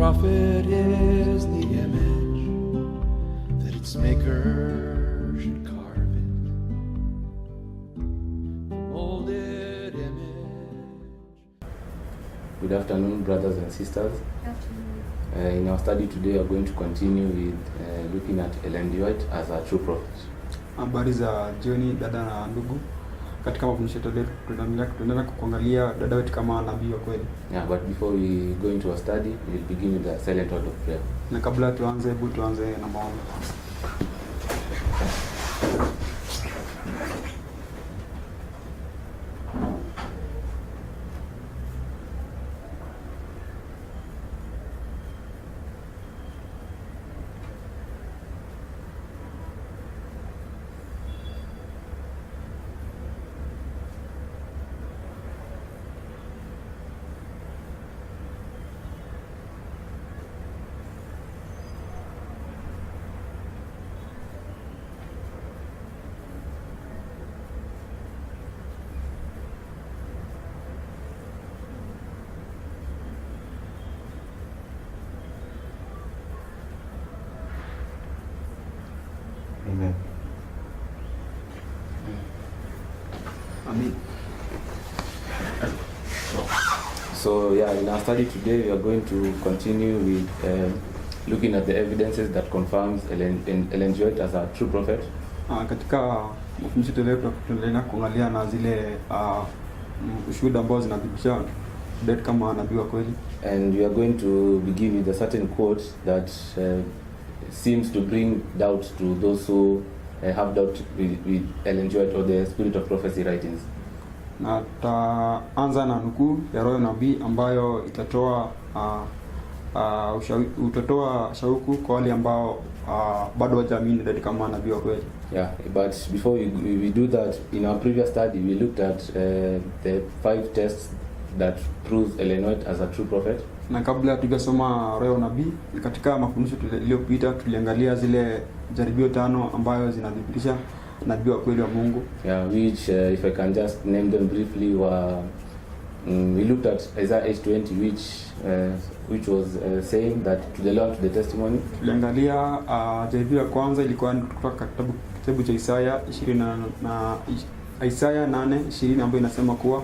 prophet is the image that its maker should carve it. The molded image. Good afternoon, brothers and sisters. Good afternoon. In our study today, we are going to continue with looking at Ellen G. White as a true prophet. Habari za jioni dada na ndugu. Katika mafundisho yetu tunaendelea kuangalia dada wetu kama nabii wa kweli. Yeah, but before we go into our study, we'll begin with a silent word of prayer. Na kabla tuanze, hebu tuanze na maombi. Amen. Amen. So yeah, in our study today, we are going to continue with looking at the evidences that confirms Ellen G. White as a true prophet. Katika mafundisho yetu tunaendelea kuangalia na zile ushuhuda ambao zinathibitisha dada kama nabii wa kweli. And we are going to begin with a certain quote that seems to bring doubt to those who have doubt with Ellen G. White or the Spirit of Prophecy writings. Na taanza na nukuu ya roho nabii ambayo itatoa utatoa shauku kwa wale ambao bado hawajaamini dada kama nabii wa kweli. Yeah, but before we do that, in our previous study we looked at the 5 tests that proves Ellen White as a true prophet. Na kabla tujasoma roho nabii, katika mafundisho yaliyopita tuliangalia zile jaribio 5 ambayo zinadhibitisha nabii wa kweli wa Mungu. Yeah, which if I can just name them briefly, we looked at Isaiah 8:20, which was saying that to the law and to the testimony. Tuliangalia jaribio ya kwanza ilikuwa kutoka kitabu cha Isaya 20 na Isaya 8:20 ambayo inasema kuwa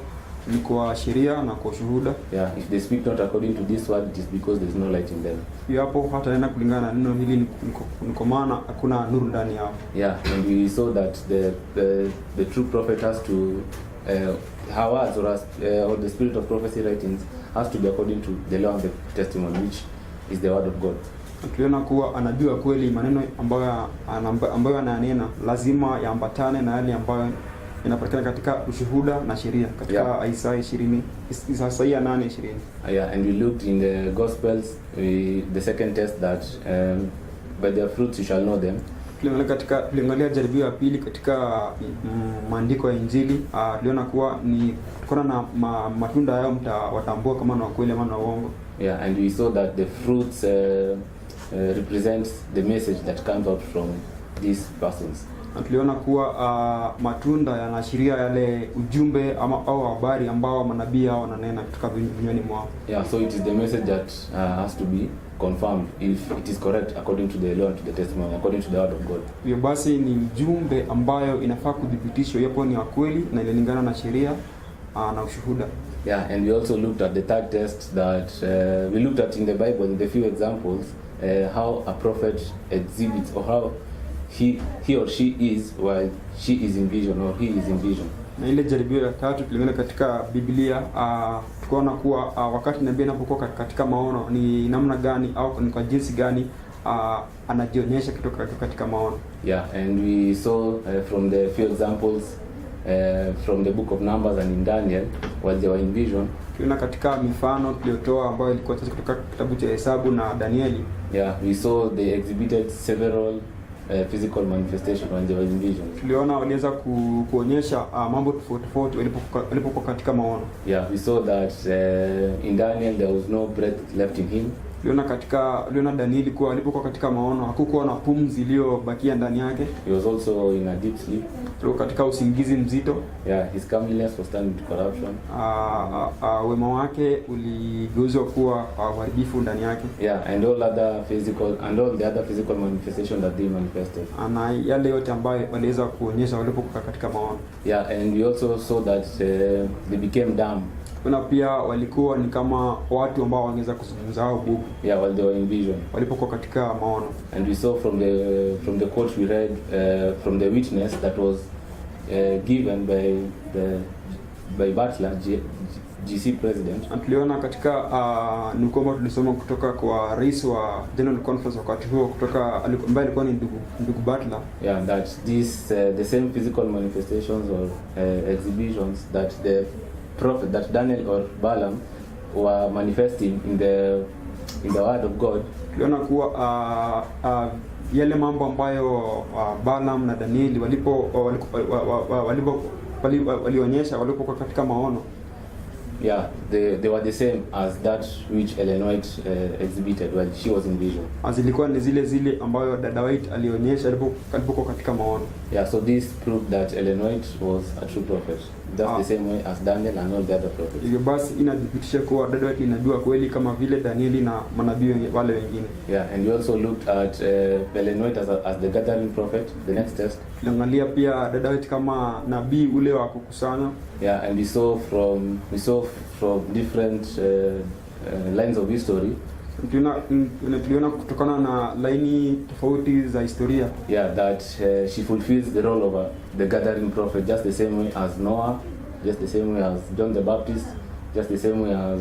ni kwa sheria na kwa shuhuda. Yeah, if they speak not according to this word, it is because there is no light in them. Hapo hata nena kulingana na neno hili ni kwa maana hakuna nuru ndani yao. Yeah, and we saw that the true prophet has to her words or the Spirit of Prophecy writings has to be according to the law and the testimony, which is the word of God. Tuliona kuwa anajua kweli maneno ambayo ananena lazima yaambatane na yale ambayo inapatikana katika ushuhuda na sheria katika Isaya 20, Isaya 8:20. Yeah, and we looked in the Gospels, the second test that by their fruits you shall know them. Tuliangalia jaribio ya pili katika maandiko ya Injili. Tuliona kuwa ni kutokana na matunda yao mtawatambua kama ni wa kweli ama ni uongo. Yeah, and we saw that the fruits represents the message that comes out from these persons. Tuliona kuwa matunda yanaashiria yale ujumbe au habari ambao manabii hao wananena kutoka vinywani mwao. Yeah, so it is the message that has to be confirmed if it is correct according to the law and to the testimony, according to the word of God. Hiyo basi ni ujumbe ambayo inafaa kudhibitishwa yapo ni wa kweli na inalingana na sheria na ushuhuda. Yeah, and we also looked at the third test that we looked at in the Bible, in the few examples, how a prophet exhibits or how he or she is while she is in vision or he is in vision. Na ile jaribio la tatu tuliangalia katika Biblia, tukaona kuwa wakati nabii anapokuwa katika maono ni namna gani au ni kwa jinsi gani anajionyesha kutoka katika maono. Yeah, and we saw from the few examples from the book of Numbers and in Daniel while they were in vision. Tuliona katika mifano tuliotoa ambayo ilikuwa kutoka kitabu cha Hesabu na Danieli. Yeah, we saw they exhibited several physical manifestation when they were in vision. Tuliona waliweza kuonyesha mambo tofauti walipokuwa katika maono. Yeah, we saw that in Daniel there was no breath left in him. Tuliona Danieli kuwa alipokuwa katika maono hakukuwa na pumzi iliyobakia ndani yake. He was also in a deep sleep. katika usingizi mzito. Yeah, his comeliness was turned into corruption. Wema wake uligeuzwa kuwa uharibifu ndani yake. Yeah, and all the other physical manifestations that they manifested. Na yale yote ambayo waliweza kuonyesha walipokuwa katika maono. Yeah, and we also saw that they became dumb. Na pia walikuwa ni kama watu ambao wangeweza kuzungumza au bubu. Yeah, while they were in vision. Walipokuwa katika maono. And we saw from the quote we read from the witness that was given by Butler, GC president. Na tuliona katika nukuu tulisoma kutoka kwa rais wa General Conference wakati huo kutoka ambaye alikuwa ni ndugu Butler. Yeah, that the same physical manifestations or exhibitions that the prophet, that Daniel or Balaam were manifesting in the word of God. Tuliona kuwa yale mambo ambayo Balaam na Danieli walionyesha walipokuwa katika maono. Yeah, they were the same as that which Ellen White exhibited while she was in vision. Zilikuwa ni zile ambayo dada White alionyesha alipokuwa katika maono. Yeah, so this proved that Ellen White was a true prophet. That's the same way as Daniel and all the other prophets. Hivyo basi inadhibitisha kuwa dada White inajua kweli kama vile Danieli na manabii wale wengine. Yeah, and we also looked at Ellen White as the gathering prophet, the next test. Tuliangalia pia dada White kama nabii ule wa kukusanya. Yeah, and we saw from different lines of history. Tuliona kutokana na laini tofauti za historia. Yeah, that she fulfills the role of the gathering prophet just the same way as Noah, just the same way as John the Baptist, just the same way as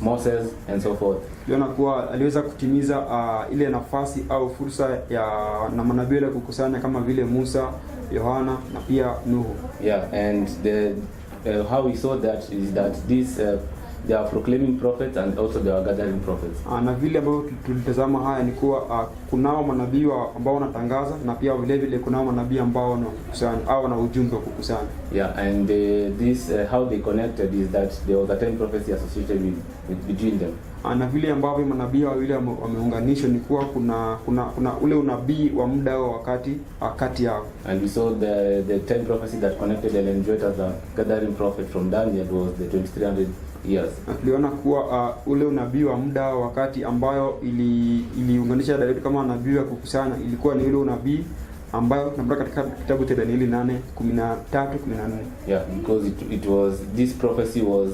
Moses and so forth. Tuliona kuwa aliweza kutimiza ile nafasi au fursa ya na manabii wale kukusanya kama vile Musa, Yohana na pia Nuhu. Yeah, and how we saw that is that they are proclaiming prophets and also they are gathering prophets. Na vile ambavyo tulitazama haya ni kuwa kunao manabii ambao wanatangaza na pia vile vile kunao manabii ambao wanakusanya au wana ujumbe wa kukusanya. Yeah, and this how they connected is that there was a time prophecy associated with between them. Na vile ambavyo manabii wawili wameunganishwa ni kuwa kuna ule unabii wa muda wa wakati kati yao. And we saw the time prophecy that connected Ellen White as a gathering prophet from Daniel was the 2300 years. Na tuliona kuwa ule unabii wa muda wa wakati ambayo iliunganisha Daudi kama nabii wa kukusanya ilikuwa ni ule unabii ambayo tunapata katika kitabu cha Danieli 8:13-14. Yeah, because it was this prophecy was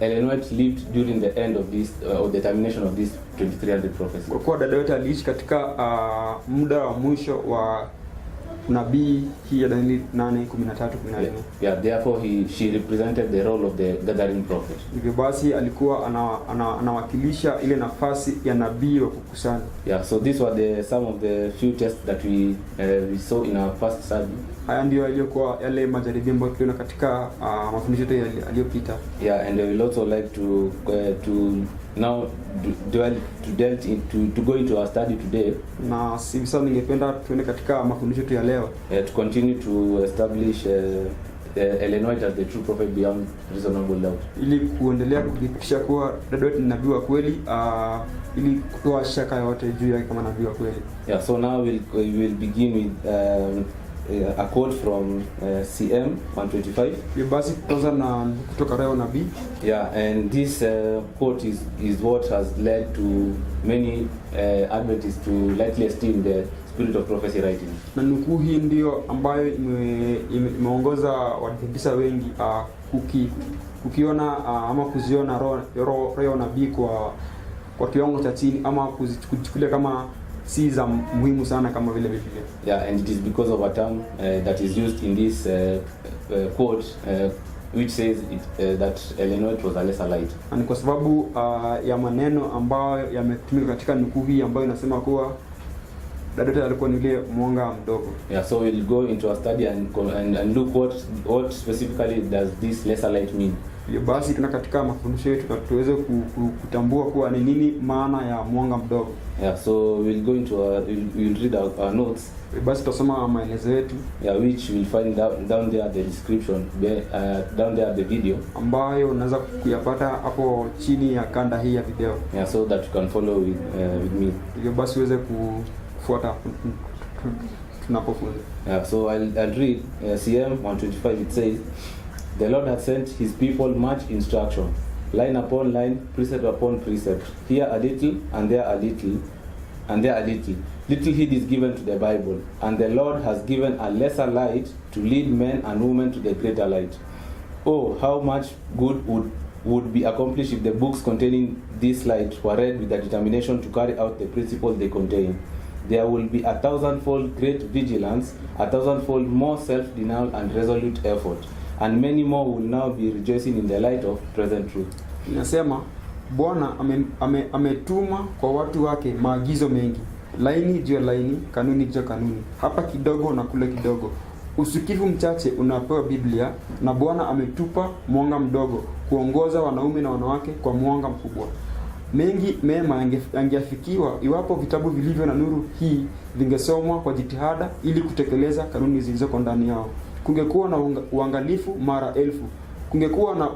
Ellen White lived during the end of this or the termination of this 2300 prophecy. Kwa kuwa Daudi aliishi katika muda wa mwisho wa nabii hii ya Danieli 8:13-14. Yeah, therefore she represented the role of the gathering prophet. Hivyo basi alikuwa anawakilisha ile nafasi ya nabii wa kukusanya. Yeah, so these were some of the few tests that we saw in our first study. Haya ndio yaliokuwa yale majaribio ambayo tuliona katika mafundisho yetu yaliyopita. Yeah, and I will also like to now to go into our study today. Na sasa ningependa tuende katika mafundisho yetu ya leo. To continue to establish Ellen White as the true prophet beyond reasonable doubt. Ili kuendelea kudhibitisha kuwa dada wetu ni nabii wa kweli, ili kutoa shaka yote juu yake kama nabii wa kweli. Yeah, so now we will begin with a quote from CM 125. Basi tutaanza na kutoka Roho Nabii. Yeah, and this quote is what has led to many Adventists to lightly esteem the spirit of prophecy writing. Na nukuu hii ndio ambayo imeongoza Waadventista wengi kukiona ama kuziona roho nabii kwa kiwango cha chini ama kuchukulia kama si za muhimu sana kama vile Biblia. Yeah, and it is because of a term that is used in this quote which says that Ellen White was a lesser light. And kwa sababu ya maneno ambayo yametumika katika nukuu hii ambayo inasema kuwa dada alikuwa ni ile mwanga mdogo. Yeah, so we'll go into a study and look what specifically does this lesser light mean. Basi tuna katika mafundisho yetu tuweze kutambua kuwa ni nini maana ya mwanga mdogo. Yeah, so we'll go into we'll read our notes. Basi tutasoma maelezo yetu. Yeah, which we'll find down there the description, down there the video, ambayo unaweza kuyapata hapo chini ya kanda hii ya video. Yeah, so that you can follow with me. Basi uweze kufuata tunapofunza. Yeah, so I'll read CM 125. It says, "The Lord hath sent his people much instruction, line upon line, precept upon precept. Here a little, and there a little, and there a little. Little heed is given to the Bible, and the Lord has given a lesser light to lead men and women to the greater light. Oh, how much good would be accomplished if the books containing this light were read with the determination to carry out the principles they contain. There will be 1,000-fold great vigilance, 1,000-fold more self-denial and resolute effort, and many more will now be rejoicing in the light of present truth." Inasema Bwana ametuma kwa watu wake maagizo mengi, laini juu ya laini, kanuni juu ya kanuni, hapa kidogo na kule kidogo. Usikivu mchache unapewa Biblia, na Bwana ametupa mwanga mdogo kuongoza wanaume na wanawake kwa mwanga mkubwa. Mengi mema yangeafikiwa iwapo vitabu vilivyo na nuru hii vingesomwa kwa jitihada ili kutekeleza kanuni zilizoko ndani yao. Kungekuwa na uangalifu mara elfu. Kungekuwa na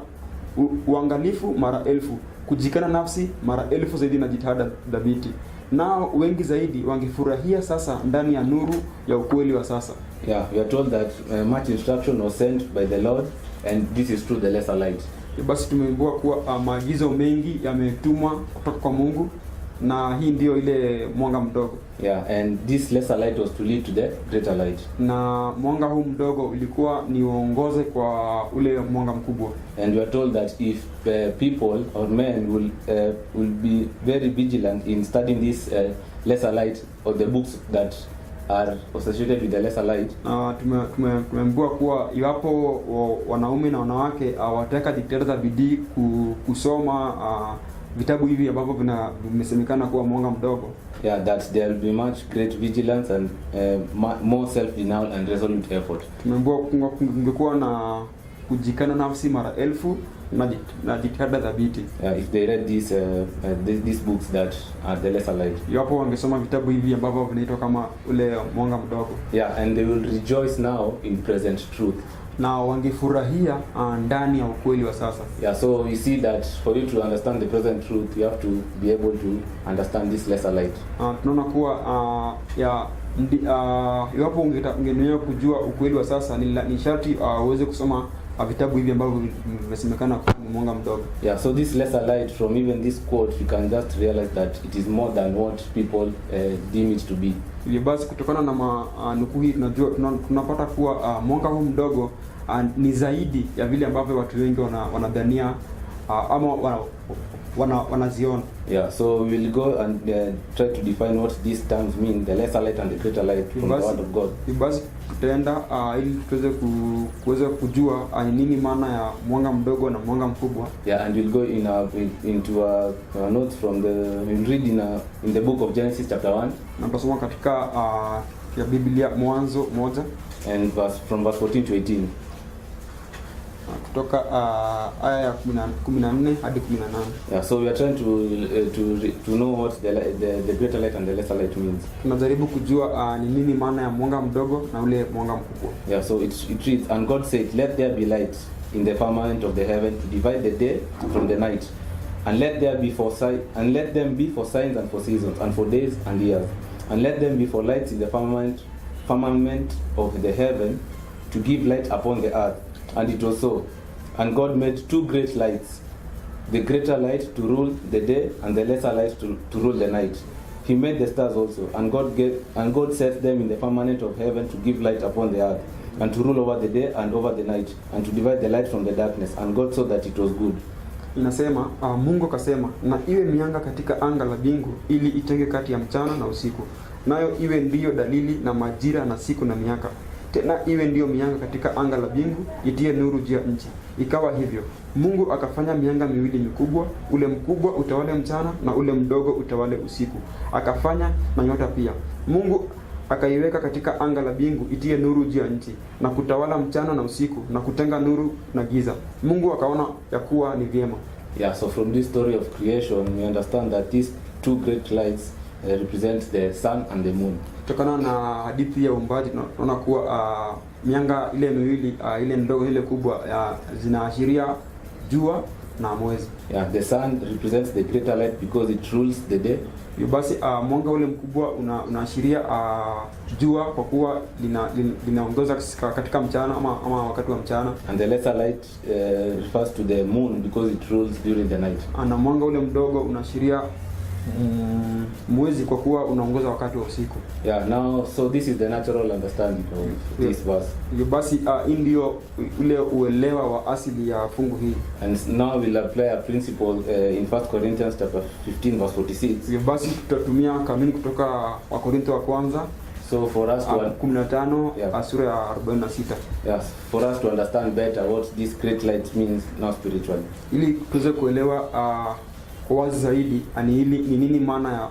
uangalifu mara elfu, kujikana nafsi mara elfu zaidi na jitihada dhabiti. Nao wengi zaidi wangefurahia sasa ndani ya nuru ya ukweli wa sasa. Yeah, we are told that much instruction was sent by the Lord, and this is through the lesser light. Basi tumeambiwa kuwa maagizo mengi yametumwa kutoka kwa Mungu, na hii ndio ile mwanga mdogo. Yeah, and this lesser light was to lead to the greater light. Na mwanga huu mdogo ilikuwa ni uongoze kwa ule mwanga mkubwa. And we are told that if people or men will be very vigilant in studying this lesser light, or the books that are associated with the lesser light. Tumeambiwa kuwa iwapo wanaume na wanawake wataka jitihada za bidii kusoma vitabu hivi ambavyo vimesemekana kuwa mwanga mdogo. Yeah, that there will be much great vigilance and more self-denial and resolute effort. Tumeambiwa kungekuwa na kujikana nafsi mara elfu na jitihada dhabiti. Yeah, if they read these books that are the lesser light. Iwapo wangesoma vitabu hivi ambavyo vinaitwa kama ule mwanga mdogo. Yeah, and they will rejoice now in present truth. Na wangefurahia ndani ya ukweli wa sasa. Yeah, so we see that for you to understand the present truth, you have to be able to understand this lesser light. Tunaona kuwa iwapo ungenuia kujua ukweli wa sasa, ni sharti uweze kusoma vitabu hivi ambavyo vimesemekana kwa mwanga mdogo. Yeah, so this lesser light, from even this quote, you can just realize that it is more than what people deem it to be. Hivyo basi kutokana na nukuu hii tunapata kuwa mwanga huu mdogo ni zaidi ya vile ambavyo watu wengi wanadhania ama wanaziona. Yeah, so we will go and try to define what these terms mean, the lesser light and the greater light from the word of God. Basi tutaenda ili tuweze kuweza kujua nini maana ya mwanga mdogo na mwanga mkubwa. Yeah, and we'll go into our notes from we'll read in the book of Genesis chapter 1. Na tutasoma katika ya Biblia Mwanzo 1 and from verse 14 to 18. Kutoka aya ya 14 hadi 18. Yeah, so we are trying to know what the greater light and the lesser light means. Tunajaribu kujua ni nini maana ya mwanga mdogo na ule mwanga mkubwa. Yeah, so it reads, "And God said, let there be light in the firmament of the heaven to divide the day from the night, and let them be for signs and for seasons and for days and years, and let them be for lights in the firmament of the heaven to give light upon the earth. And it was so. And God made two great lights, the greater light to rule the day, and the lesser light to rule the night. He made the stars also, and God set them in the firmament of heaven to give light upon the earth, and to rule over the day and over the night, and to divide the light from the darkness. And God saw that it was good." Inasema Mungu akasema, na iwe mianga katika anga la mbingu ili itenge kati ya mchana na usiku, nayo iwe ndiyo dalili na majira na siku na miaka. Tena iwe ndiyo mianga katika anga la mbingu itie nuru juu ya nchi. Ikawa hivyo. Mungu akafanya mianga miwili mikubwa, ule mkubwa utawale mchana na ule mdogo utawale usiku. Akafanya na nyota pia. Mungu akaiweka katika anga la mbingu itie nuru juu ya nchi, na kutawala mchana na usiku, na kutenga nuru na giza. Mungu akaona ya kuwa ni vyema. Yeah, so from this story of creation, we understand that these two great lights represent the sun and the moon. Kutokana na hadithi ya uumbaji tunaona kuwa mianga ile miwili, ile ndogo ile kubwa, zinaashiria jua na mwezi. Yeah, the sun represents the greater light because it rules the day. Hivyo basi mwanga ule mkubwa unaashiria jua kwa kuwa linaongoza katika mchana ama wakati wa mchana. And the lesser light refers to the moon because it rules during the night. Na mwanga ule mdogo unaashiria mwezi kwa kuwa unaongoza wakati wa usiku. Yeah, now so this is the natural understanding of this verse. Hivyo basi hii ndio ule uelewa wa asili ya fungu hii. And now we'll apply a principle in 1 Corinthians chapter 15 verse 46. Hivyo basi tutatumia kanuni kutoka Wakorintho wa kwanza So for us to 15 sura ya 46. Yes, for us to understand better what this great light means now spiritually. Ili tuweze kuelewa kwa wazi zaidi ni nini maana ya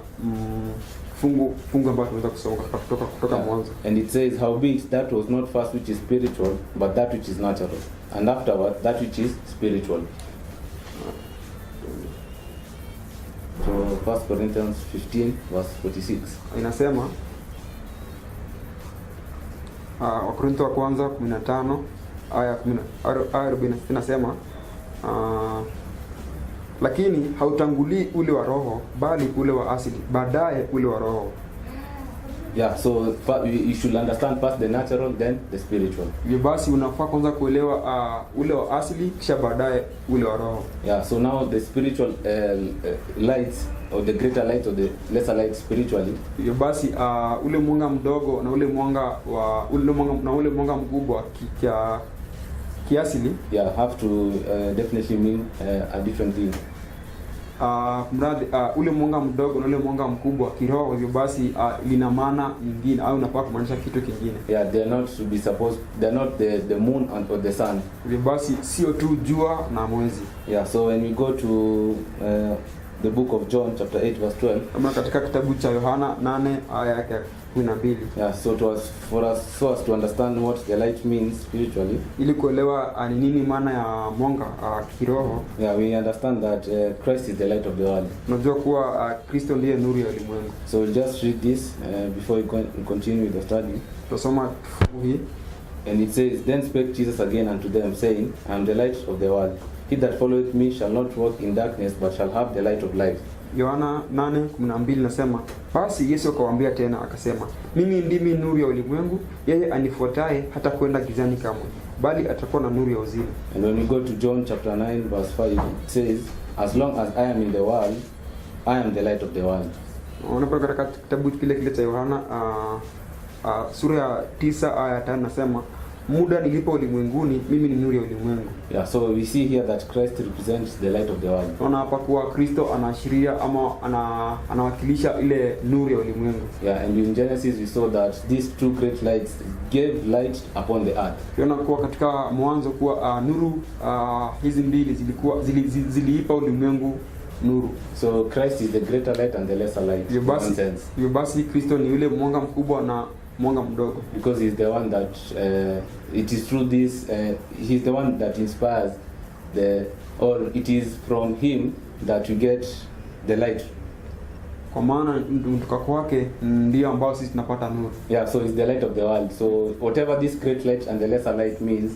fungu ambayo tunaweza kusoma kutoka mwanzo. And it says, howbeit that was not first which is spiritual, but that which is natural, and afterward that which is spiritual. So 1 Corinthians 15 verse 46 inasema, Wakorintho wa kwanza 15 aya 40 inasema, lakini hautangulii ule wa roho bali ule wa asili, baadaye ule wa roho. Yeah, so you should understand first the natural, then the spiritual. Hivyo basi unafaa kwanza kuelewa ule wa asili kisha baadaye ule wa roho. Yeah, so now the spiritual light or the greater light or the lesser light spiritually. Hivyo basi ule mwanga mdogo na ule mwanga mkubwa kiasili, yeah, have to definitely mean a different thing. Ule mwanga mdogo na ule mwanga mkubwa kiroho, hivyo basi lina maana nyingine au unafaa kumaanisha kitu kingine. Yeah, they're not the moon and or the sun. Hivyo basi sio tu jua na mwezi. Yeah, so when we go to the book of John chapter 8 verse 12, kama katika kitabu cha Yohana 8 aya yake 12. Yeah, so for us to understand what the light means spiritually, ili kuelewa ni nini maana ya mwanga kiroho. Yeah, we understand that Christ is the light of the world. Unajua kuwa Kristo ndiye nuru ya ulimwengu. So we'll just read this before we continue with the study. Tusoma hii. And it says, then spake Jesus again unto them, saying, I am the light of the world. He that followeth me shall not walk in darkness, but shall have the light of life. Yohana 8:12 nasema, basi Yesu akawaambia tena akasema, mimi ndimi nuru ya ulimwengu, yeye anifuataye hata kwenda gizani kamwe, bali atakuwa na nuru ya uzima. And when we go to John chapter 9 verse 5, it says, as long as I am in the world, I am the light of the world. Unapokuwa katika kitabu kile cha Yohana sura ya 9 aya 5 nasema, muda nilipo ulimwenguni mimi ni nuru ya ulimwengu. Yeah, so we see here that Christ represents the light of the world. Tunaona hapa kuwa Kristo anaashiria ama anawakilisha ile nuru ya ulimwengu. Yeah, and in Genesis we saw that these two great lights gave light upon the earth. Tunaona kuwa katika mwanzo kuwa nuru hizi mbili ziliipa ulimwengu nuru. So Christ is the greater light and the lesser light. Hivyo basi Kristo ni yule mwanga mkubwa na mwanga mdogo, because he's the one that it is through this he's the one that inspires or it is from him that you get the light. Kwa maana kutoka kwake ndio ambao sisi tunapata nuru. Yeah, so he's the light of the world. So whatever this great light and the lesser light means,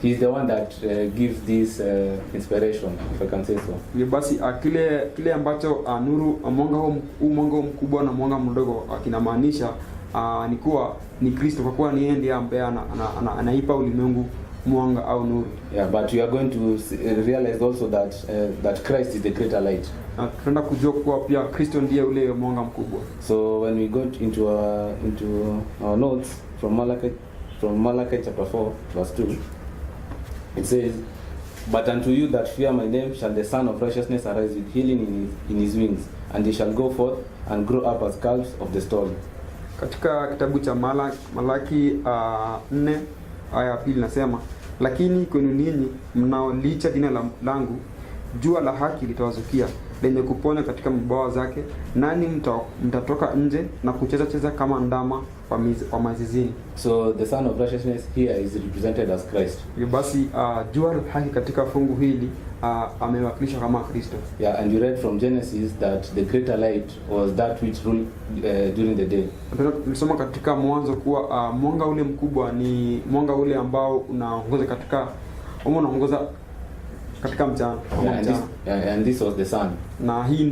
he's the one that gives this inspiration, if I can say so. Hivyo basi kile ambacho nuru mwanga mkubwa na mwanga mdogo kinamaanisha ni kuwa ni Kristo, kwa kuwa ni yeye ndiye ambaye anaipa ulimwengu mwanga au nuru. Yeah, but we are going to realize also that Christ is the greater light. Na tunaenda kujua kuwa pia Kristo ndiye ule mwanga mkubwa. So when we go into our notes from Malachi chapter 4 verse 2, it says, but unto you that fear my name shall the Son of Righteousness arise with healing in his wings, and he shall go forth and grow up as calves of the stall. Katika kitabu cha Malaki 4 aya 2 nasema, lakini kwenu ninyi mnaolicha jina langu, jua la haki litawazukia, lenye kuponya katika mabawa zake, nani mtatoka nje na kucheza kama ndama kwa mazizini. So the Son of Righteousness here is represented as Christ. Basi jua la haki katika fungu hili amewakilisha kama Kristo. Yeah, and you read from Genesis that the greater light was that which ruled during the day. Tulisoma katika mwanzo kuwa mwanga ule mkubwa ni mwanga ule ambao unaongoza katika mchana ama Yeah, mchana. and this was the sun. Na hii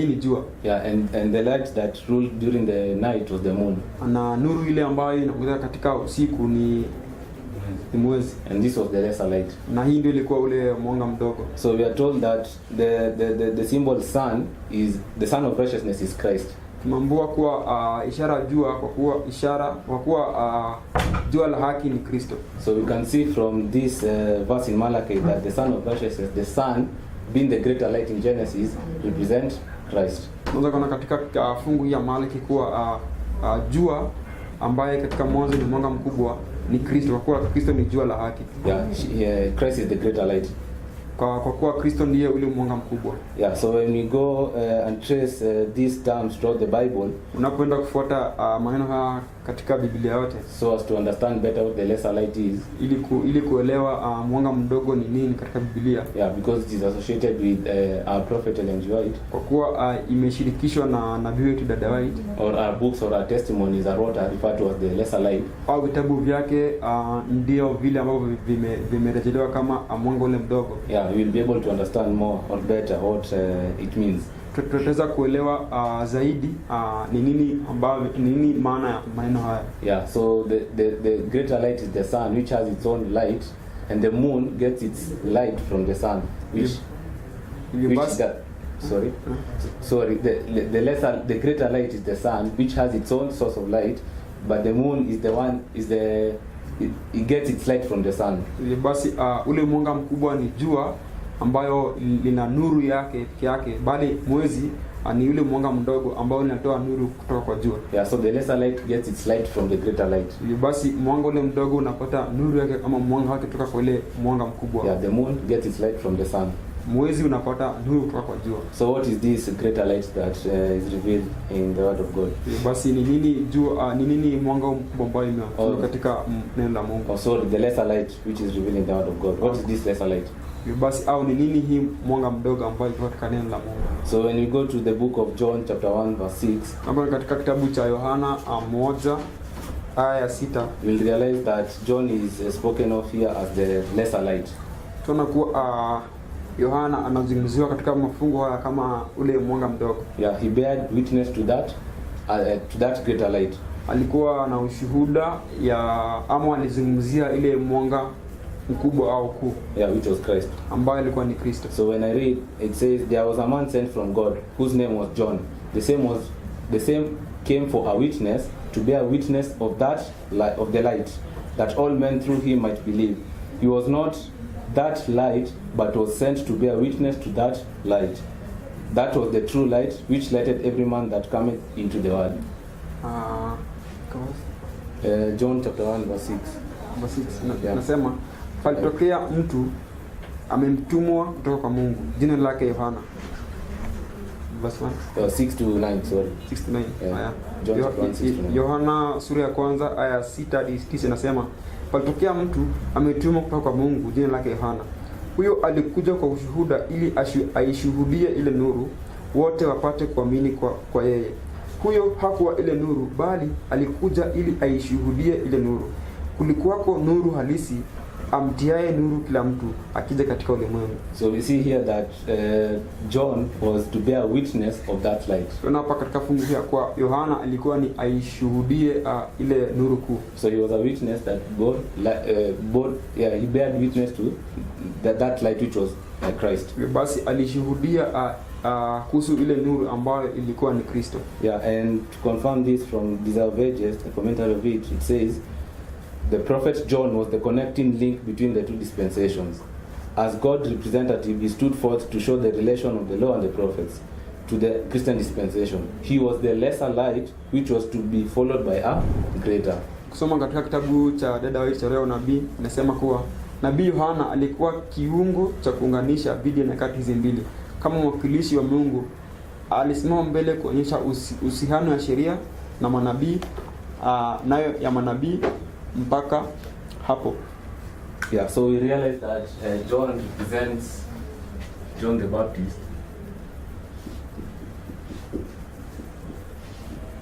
ni jua. Yeah, and the light that ruled during the night was the moon. Na nuru ile ambayo inakuja katika usiku ni mwezi. And this was the lesser light. Na hii ndio ilikuwa ule mwanga mdogo. So we are told that the symbol sun is the sun of righteousness is Christ. Tumeambiwa kuwa ishara jua kwa kuwa jua la haki ni Kristo. So we can see from this verse in Malachi that the sun of righteousness, the sun being the greater light in Genesis, represent Christ. Tunaweza kuona katika fungu hii ya Malaki kuwa jua ambaye katika mwanzo ni mwanga mkubwa ni Kristo, kwa kuwa Kristo ni jua la haki. Yeah, Christ is the greater light. Kwa kuwa Kristo ndiye ule mwanga mkubwa. Yeah, so when we go and trace these terms throughout the Bible, unapoenda kufuata maneno haya katika Biblia yote, so as to understand better what the lesser light is, ili kuelewa mwanga mdogo ni nini katika Biblia. Yeah, because it is associated with our prophet Ellen G. White, kwa kuwa imeshirikishwa na nabii wetu dada White, or our books or our testimonies are what are referred to as the lesser light, au vitabu vyake ndio vile ambavyo vimerejelewa kama mwanga ule mdogo. Yeah, we will be able to understand more or better what it means. Tutaweza kuelewa zaidi ni nini maana ya maneno haya. Yeah, so the greater light is the sun, which has its own light, and the moon gets its light from the sun, the greater light is the sun, which has its own source of light, but the moon is it gets its light from the sun. Basi ule mwanga mkubwa ni jua ambayo lina nuru yake peke yake, bali mwezi ni ule mwanga mdogo ambao unatoa nuru kutoka kwa jua. Yeah, so the lesser light gets its light from the greater light. Basi mwanga ule mdogo unapata nuru yake ama mwanga wake kutoka kwa ile mwanga mkubwa. Yeah, the moon gets its light from the sun. Mwezi unapata nuru kutoka kwa jua. So what is this greater light that is revealed in the word of God? Basi ni nini mwanga mkubwa ambao imefunuliwa katika neno la Mungu? Oh, so the lesser light which is revealed in the word of God. What is this lesser light? Basi au ni nini hii mwanga mdogo ambao iko katika neno la Mungu? So when we go to the book of John chapter 1 verse 6, hapo katika kitabu cha Yohana 1 aya 6, you will realize that John is spoken of here as the lesser light. Tunaona kuwa Yohana anazungumziwa katika mafungu haya kama ule mwanga mdogo. Yeah, he bear witness to that greater light. Alikuwa na ushuhuda ama alizungumzia ile mwanga mkubwa au kuu, which was Christ, ambaye alikuwa ni Kristo. So when I read, it says there was a man sent from God whose name was John. The same came for a witness, to bear witness of the light, that all men through him might believe. He was not that light, but was sent to bear witness to that light. That was the true light, which lighted every man that cometh into the world. John chapter 1 verse 6. Verse 6 nasema, palitokea mtu amemtumwa kutoka kwa Mungu, jina lake Yohana. Verse 1 6 to 9, sorry. 6 to 9. Yeah. John chapter 1 6 to 9. Yohana sura ya kwanza aya 6 hadi 9 nasema, palitokea mtu ametumwa kutoka kwa Mungu, jina lake Yohana. Huyo alikuja kwa ushuhuda ili aishuhudie ile nuru, wote wapate kuamini kwa yeye. Huyo hakuwa ile nuru, bali alikuja ili aishuhudie ile nuru. Kulikuwako nuru halisi, amtiaye nuru kila mtu akija katika ulimwengu. So we see here that John was to bear witness of that light. Tunapa katika fungu hili kwa Yohana alikuwa ni aishuhudie ile nuru kuu. So he was a witness that he bear witness to that light which was Christ. Basi alishuhudia kuhusu ile nuru ambayo ilikuwa ni Kristo. Yeah, and to confirm this from Deserve Ages, the commentary of it says, the prophet John was the connecting link between the two dispensations. As God's representative, he stood forth to show the relation of the law and the prophets to the Christian dispensation. He was the lesser light, which was to be followed by a greater. Kusoma katika kitabu cha dada White cha leo nabii, inasema kuwa nabii Yohana alikuwa kiungo cha kuunganisha bidii ya nyakati hizi mbili. Kama mwakilishi wa Mungu, alisimama mbele kuonyesha uhusiano ya sheria na manabii, nayo ya manabii mpaka hapo. Yeah, so we realize that John represents John the Baptist.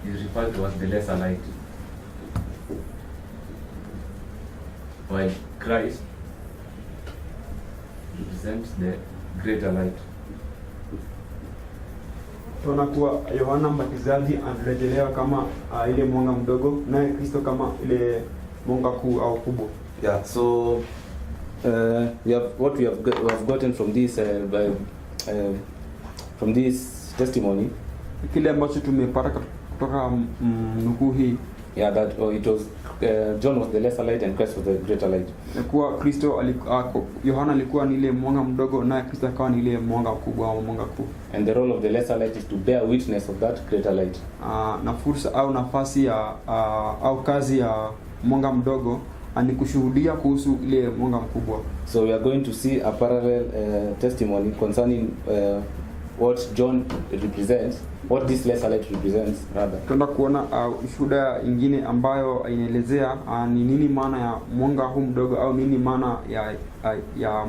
He is referred to as the lesser light, while Christ represent the greater light. Tunaona kuwa Yohana Mbatizaji anarejelewa kama ile mwanga mdogo, naye Kristo kama ile mwanga kuu au kubwa. Yeah, so we have gotten from this testimony. Kile ambacho tumepata kutoka nukuu hii, yeah, that it was John was the lesser light and Christ was the greater light. Kuwa Kristo Yohana alikuwa ni ile mwanga mdogo, naye Kristo akawa ni ile mwanga mkubwa au mwanga kuu. And the role of the lesser light is to bear witness of that greater light. Na fursa au nafasi ya au kazi ya mwanga mdogo ni kushuhudia kuhusu ile mwanga mkubwa. So we are going to see a parallel testimony concerning what John represents, what this lesser light represents rather. Tutaenda kuona ushuhuda nyingine ambayo inaelezea ni nini maana ya mwanga huu mdogo au nini maana ya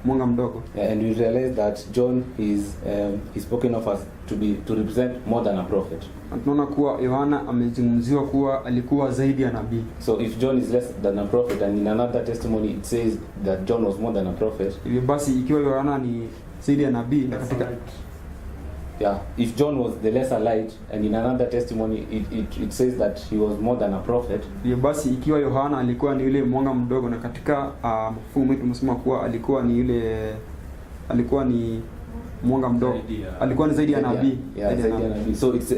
mwanga mdogo. And we realize that John is spoken of as to represent more than a prophet. Tunaona kuwa Yohana amezungumziwa kuwa alikuwa zaidi ya nabii. So if John is less than a prophet, and in another testimony it says that John was more than a prophet. Hivyo basi ikiwa Yohana ni zaidi ya nabii na katika if John was the lesser light, and in another testimony it says that he was more than a prophet. Hivyo basi ikiwa Yohana alikuwa ni yule mwanga mdogo, na katika mfumo wetu tumesema kuwa alikuwa ni mwanga mdogo, alikuwa ni zaidi ya nabii. So it's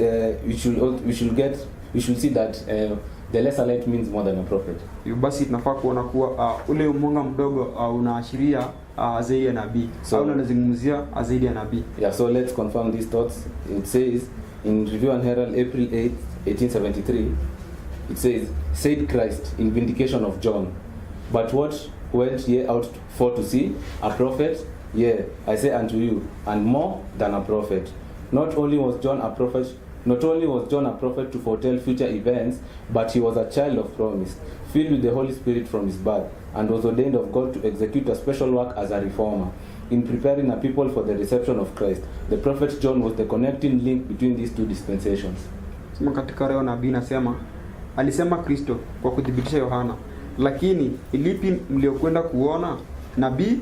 we should see that the lesser light means more than a prophet. Hivyo basi tunafaa kuona kuwa ule mwanga mdogo unaashiria zaidi ya nabii, au unazungumzia zaidi ya nabii. Yeah, so let's confirm these thoughts. It says in Review and Herald, April 8, 1873, it said Christ in vindication of John, but what went ye out for to see? A prophet? Yea, I say unto you, and more than a prophet. Not only was John a prophet to foretell future events, but he was a child of promise, filled with the Holy Spirit from his birth, and was ordained of God to execute a special work as a reformer, in preparing a people for the reception of Christ. The prophet John was the connecting link between these two dispensations. Sema katika leo nabii nasema, alisema Kristo kwa kudhibitisha Yohana, lakini ilipi mliokwenda kuona? Nabii?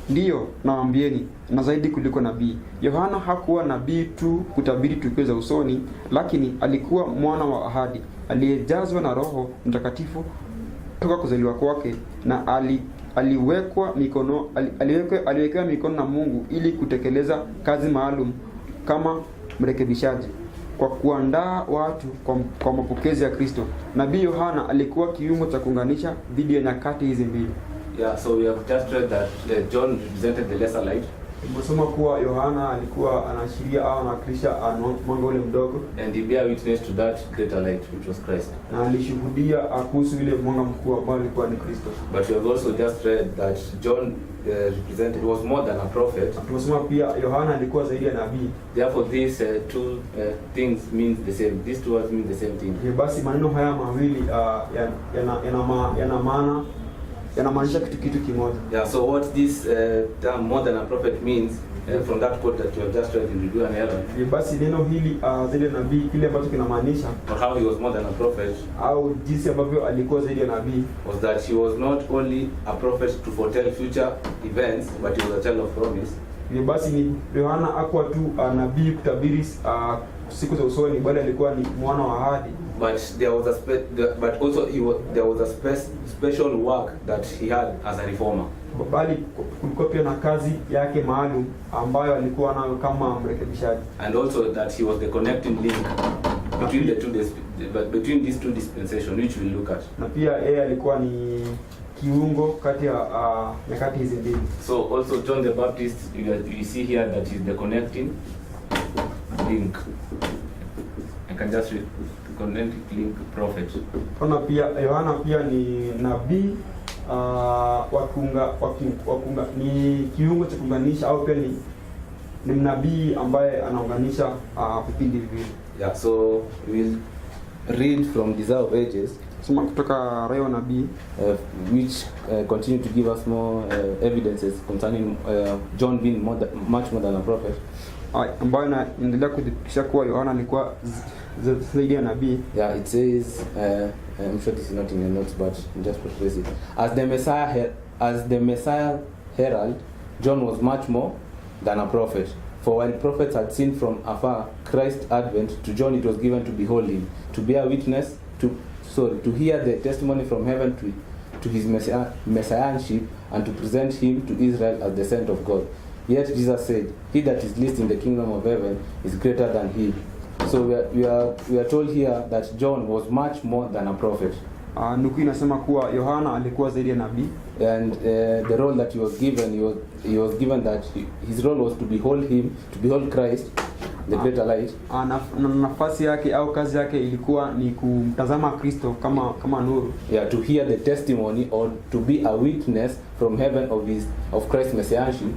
Ndiyo, nawaambieni, na zaidi kuliko nabii. Yohana hakuwa nabii tu kutabiri tukio za usoni, lakini alikuwa mwana wa ahadi, aliyejazwa na Roho Mtakatifu toka kuzaliwa kwake, na aliwekewa mikono na Mungu ili kutekeleza kazi maalum kama mrekebishaji, kwa kuandaa watu kwa mapokezi ya Kristo. Nabii Yohana alikuwa kiungo cha kuunganisha dhidi ya nyakati hizi mbili. Yeah, so we have just read that John represented the lesser light. Tumesoma kuwa Yohana alikuwa anaashiria au anawakilisha mwanga ule mdogo, and he bear witness to that greater light which was Christ. Na alishuhudia kuhusu ile mwanga mkuu ambao alikuwa ni Kristo. But we have also just read that John represented was more than a prophet. Tumesoma pia Yohana alikuwa zaidi ya nabii. Therefore these two things means the same. These two words mean the same thing. Basi maneno haya mawili yanamaanisha kitu kimoja. Yeah, so what this term more than a prophet means from that quote that you have just read in Review and Herald. Basi neno hili zaidi ya nabii, kile ambacho kinamaanisha or how he was more than a prophet, au jinsi ambavyo alikuwa zaidi ya nabii, was that he was not only a prophet to foretell future events, but he was a child of promise. Basi ni Yohana hakuwa tu nabii kutabiri siku za usoni, bali alikuwa ni mwana wa ahadi. But there was there was a special work that he had as a reformer. Bali kulikuwa pia na kazi yake maalum ambayo alikuwa nayo kama mrekebishaji. And also that he was the connecting link between these two dispensations, which we'll look at. Na pia yeye alikuwa ni kiungo kati ya nyakati hizi mbili. So also John the Baptist, you see here that he's the connecting link. I can just read connecting link prophet. Kuna pia Yohana pia ni nabii wakunga ni kiungo cha kuunganisha, au pia ni nabii ambaye anaunganisha vipindi viwili. Yeah, so we'll read from Desire of Ages. Soma kutoka Roho Nabii, which continue to give us more evidences concerning John being much more than a prophet. Ambayo inaendelea kudhibitisha kuwa Yohana alikuwa zaidi ya nabii. Yeah, it says I'm sure this is not in your notes, but just paraphrase it. As the Messiah herald, John was much more than a prophet. For while prophets had seen from afar Christ's advent, to John it was given to behold him, to bear witness, to hear the testimony from heaven to his messiahship, and to present him to Israel as the sent of God. Yet Jesus said, he that is least in the kingdom of heaven is greater than he. So we are told here that John was much more than a prophet. Nukuu inasema kuwa Yohana alikuwa zaidi ya nabii. And the role that he was given that his role was to behold him, to behold Christ, the greater light. Nafasi yake au kazi yake ilikuwa ni kumtazama Kristo kama nuru. Yeah, to hear the testimony or to be a witness from heaven of Christ's messiahship.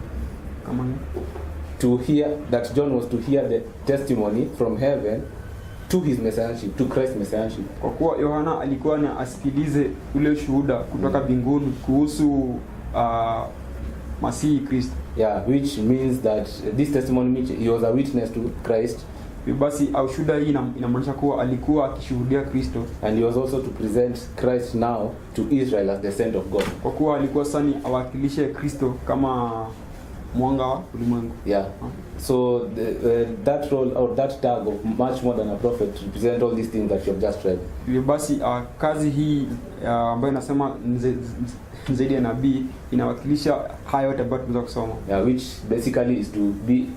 To hear that John was to hear the testimony from heaven to his messiahship, to Christ's messiahship. Kwa kuwa Yohana alikuwa na asikilize ule ushuhuda kutoka mbinguni kuhusu Masihi Kristo. Yeah, which means that this testimony, he was a witness to Christ. Basi ushuhuda hii inamaanisha kuwa alikuwa akishuhudia Kristo, and he was also to present Christ now to Israel as the sent of God. Kwa kuwa alikuwa sani awakilishe Kristo kama mwanga wa ulimwengu. Yeah. So that role or that tag of much more than a prophet represent all these things that you have just read. Basi kazi hii ambayo inasema zaidi ya nabii inawakilisha hayo yote ambayo tumeweza kusoma. Yeah, which basically is to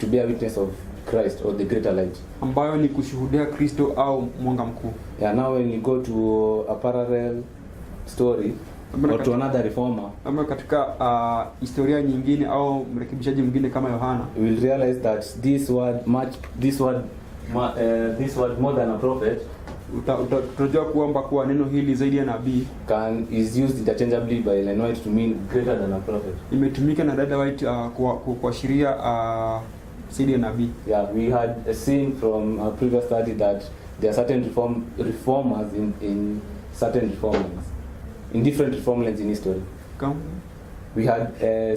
be a witness of Christ or the greater light. Ambayo ni kushuhudia Kristo au mwanga mkuu. Yeah, now when you go to a parallel story or to another reformer, ama katika historia nyingine au mrekebishaji mwingine kama Yohana, we will realize that this word more than a prophet, utajua kuwa neno hili zaidi ya nabii is used interchangeably by Ellen White to mean greater than a prophet. Imetumika na dada White kuashiria zaidi ya nabii. Yeah, we had seen from our previous study that there are certain reformers in certain reformers, in different reformlands in history. We had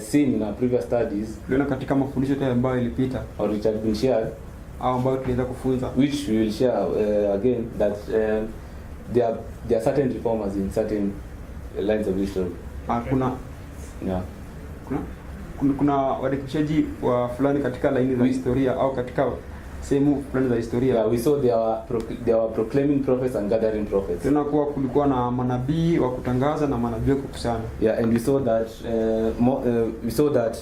seen in our previous studies, tuliona katika mafundisho yote ambayo ilipita, or which had been shared, au ambayo tuliweza kufunza, which we will share again, that there are certain reformers in certain lines of history. Kuna warekebishaji wa fulani katika laini za historia au katika sehemu fulani za historia. Yeah, we saw there were proclaiming prophets and gathering prophets. Tuna kuwa kulikuwa na manabii wa kutangaza na manabii wa kukusanya. Yeah, and we saw that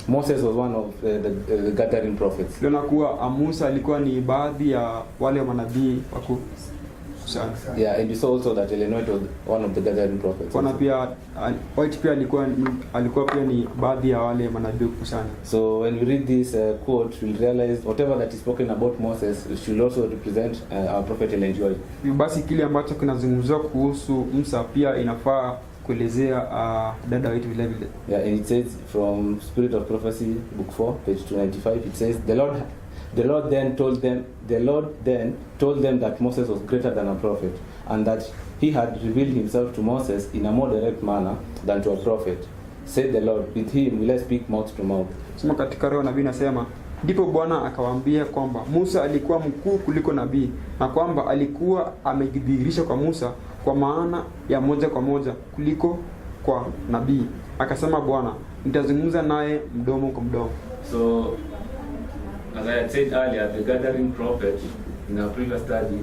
Moses was one of the gathering prophets. Tuna kuwa Musa alikuwa ni baadhi ya wale manabii wa kukusanya. Yeah, and we saw also that Ellen White was one of the gathering prophets. Kuna pia White pia alikuwa pia ni baadhi ya wale manabii wa kukusanya. So when we read this quote, we'll realize whatever that is spoken about Moses should also represent our prophet Ellen White. Basi kile ambacho kinazungumzwa kuhusu Musa pia inafaa kuelezea dada wetu vile vile. Yeah, and it says from Spirit of Prophecy, book 4, page 295, it says, The Lord then told them that Moses was greater than a prophet, and that he had revealed himself to Moses in a more direct manner than to a prophet. Said the Lord, with him will I speak mouth to mouth. Sema katika roho nabii nasema, ndipo Bwana akawaambia kwamba Musa alikuwa mkuu kuliko nabii, na kwamba alikuwa amejidhihirisha kwa Musa kwa maana ya moja kwa moja kuliko kwa nabii. Akasema Bwana, nitazungumza naye mdomo kwa mdomo. So as I had said earlier, the gathering prophet in our previous study,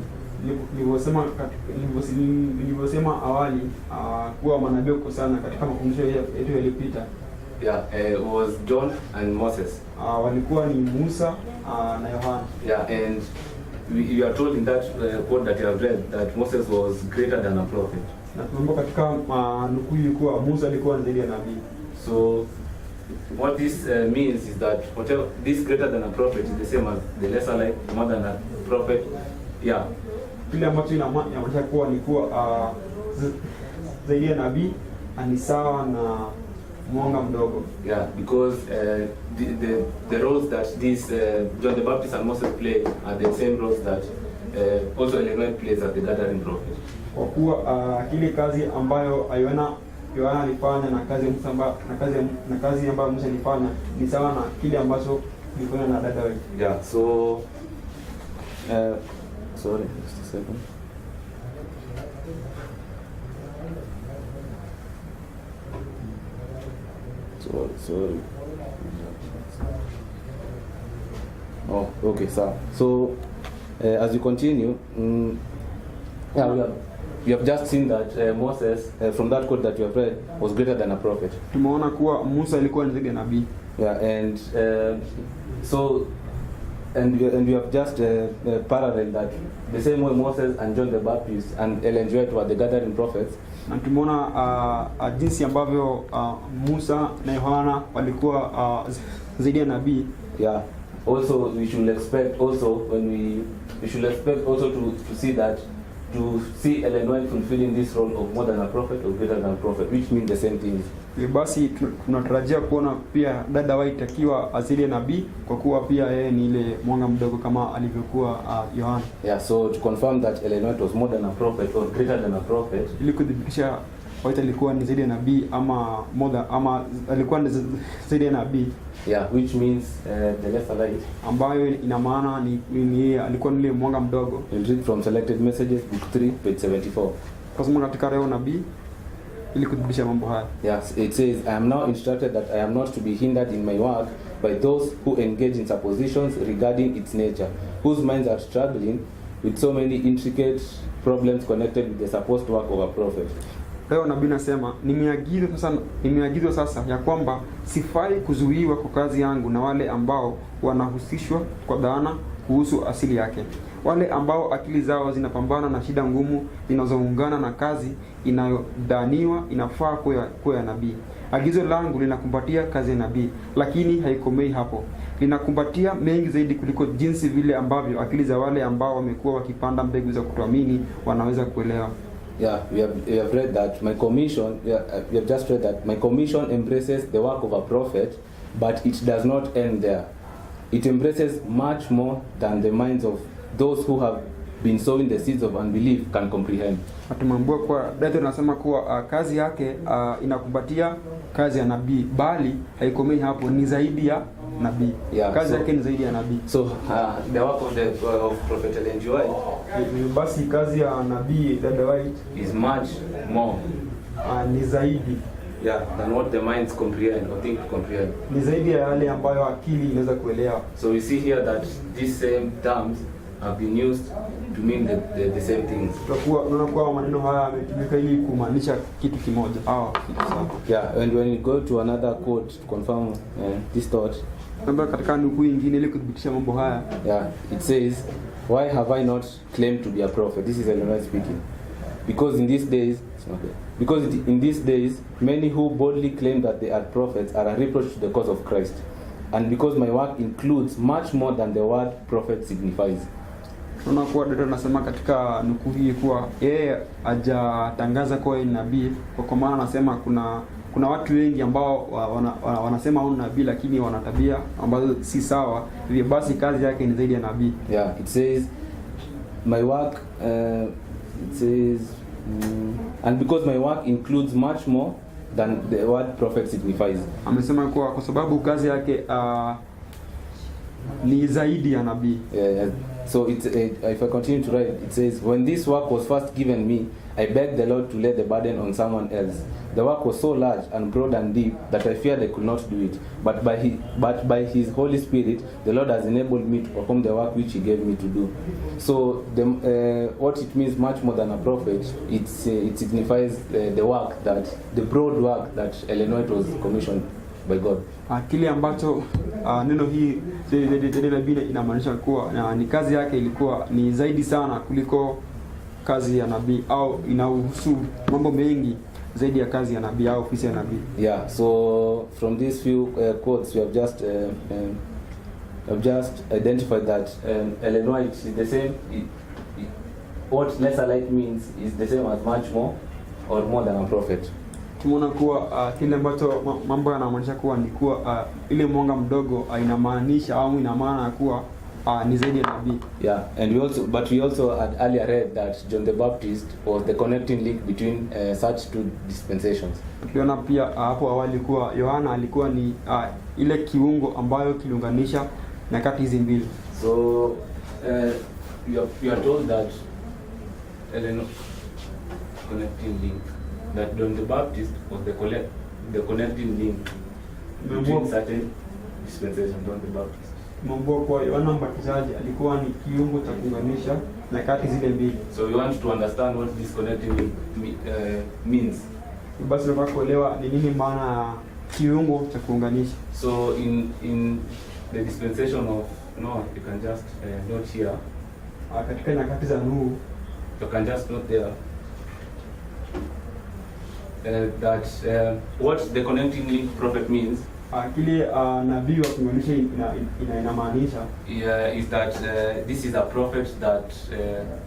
nilivyosema awali kuwa manabii wako sana katika mafundisho yetu yaliyopita. Yeah, was John and Moses. Walikuwa ni Musa na Yohana. Yeah, and we are told in that quote that you have read that Moses was greater than a prophet. Na tunaomba katika nukuu kuwa Musa alikuwa zaidi ya nabii. So what this means is that whatever this greater than a prophet is the same as the lesser light, more than a prophet. Yeah. Kile ambacho inamaanisha kuwa ni kuwa zaidi ya nabii ni sawa na mwanga mdogo. Yeah, because the roles that John the Baptist and Moses play are the same roles that also Ellen White plays as the gathering prophet. Kwa kuwa kile kazi ambayo Yohana alifanya na kazi ambayo Musa alifanya ni sawa na kile ambacho kilifanywa na dada wetu. Yeah, so sorry, just a second. Sorry. Oh, okay, sir. So, as we continue, we have just seen that Moses, from that quote that you have read, was greater than a prophet. Tumeona kuwa Musa alikuwa ni zaidi ya nabii. Yeah, and we have just paralleled that the same way Moses and John the Baptist and Ellen G. White were the gathering prophets. Na tumeona jinsi ambavyo Musa na Yohana walikuwa zaidi ya nabii. Yeah. Also, we should expect also we should expect also to see that, to see Ellen White fulfilling this role of more than a prophet or greater than a prophet, which means the same thing. Basi tunatarajia kuona pia dada White akiwa zaidi ya nabii, kwa kuwa pia yeye ni ile mwanga mdogo kama alivyokuwa Yohana. Yeah, so to confirm that Ellen White was more than a prophet or greater than a prophet, ili kudhibitisha White alikuwa ni zaidi ya nabii ama alikuwa ni zaidi ya nabii. Yeah, which means the lesser light, ambayo ina maana ni alikuwa ni ile mwanga mdogo. We'll read from Selected Messages, book 3, page 74. Kwa sababu katika leo nabii ili kudhibitisha mambo haya. Yes, it says, I am now instructed that I am not to be hindered in my work by those who engage in suppositions regarding its nature, whose minds are struggling with so many intricate problems connected with the supposed work of a prophet. Leo nabii nasema nimeagizwa sasa ya kwamba sifai kuzuiwa kwa kazi yangu na wale ambao wanahusishwa kwa dhana kuhusu asili yake, wale ambao akili zao zinapambana na shida ngumu zinazoungana na kazi inayodhaniwa inafaa kuwa ya nabii. Agizo langu linakumbatia kazi ya nabii, lakini haikomei hapo. Linakumbatia mengi zaidi kuliko jinsi vile ambavyo akili za wale ambao wamekuwa wakipanda mbegu za kutoamini wanaweza kuelewa. Yeah, we have read that my commission. We have just read that my commission embraces the work of a prophet, but it does not end there. It embraces much more than the minds of those who have been sowing the seeds of unbelief can comprehend. Tumeambiwa kwa dada anasema kuwa kazi yake inakumbatia kazi ya nabii, bali haikomei hapo, ni zaidi ya nabii. Yeah, kazi yake ni zaidi ya nabii. So the work of Prophet Ellen G. White, basi kazi ya nabii dada White is much more ni zaidi, yeah, than what the minds comprehend or think to comprehend. Ni zaidi ya yale ambayo akili inaweza kuelewa. So we see here that these same terms have been used to mean the same things. Tunaona kwa maneno haya yametumika ili kumaanisha kitu kimoja. Yeah, and when we go to another quote to confirm this thought, namba katika nukuu nyingine ili kudhibitisha mambo haya. Yeah, it says, why have I not claimed to be a prophet? This is Ellen White speaking. Because in these days, many who boldly claim that they are prophets are a reproach to the cause of Christ. And because my work includes much more than the word prophet signifies. Tunaona kuwa dada anasema katika nukuu hii kuwa yeye hajatangaza kuwa ni nabii, kwa maana anasema kuna watu wengi ambao wanasema wao ni nabii lakini wana tabia ambazo si sawa. Hivyo basi kazi yake ni zaidi ya nabii. Yeah, it says my work it says and because my work includes much more than the word prophet signifies. Amesema kuwa kwa sababu kazi yake ni zaidi ya nabii. Yeah. So if I continue to write, it says, when this work was first given me, I begged the Lord to lay the burden on someone else. The work was so large and broad and deep that I feared I could not do it. But by His Holy Spirit, the Lord has enabled me to perform the work which He gave me to do. So what it means much more than a prophet, it signifies the broad work that Ellen White was commissioned by God. Kile ambacho neno hii nabii inamaanisha kuwa ni kazi yake ilikuwa ni zaidi sana kuliko kazi ya nabii, au inahusu mambo mengi zaidi ya kazi ya nabii au ofisi ya nabii. Yeah, so from these few quotes we have just identified that Ellen White is the same. What lesser light means is the same as much more or more than a prophet. Tumeona kuwa kile ambacho mambo yanamaanisha kuwa ni kuwa ile mwanga mdogo inamaanisha au ina maana kuwa ni zaidi ya nabii. Yeah, and we also had earlier read that John the Baptist was the connecting link between such two dispensations. Tuliona pia hapo awali kuwa Yohana alikuwa ni ile kiungo ambayo kiliunganisha nyakati hizi mbili. So you are told that connecting link, that John the Baptist was the connecting link between certain dispensations, John the Baptist. Mambo kwa Yohana Mbatizaji alikuwa ni kiungo cha kuunganisha nyakati zile mbili. So we want to understand what disconnecting means. Basi tunataka kuelewa ni nini maana ya kiungo cha kuunganisha. So in the dispensation of Noah, you can just note here. Katika nyakati za Nuhu, you can just note there that what the connecting link prophet means. Kile nabii wa kuunganisha inamaanisha is that this is a prophet that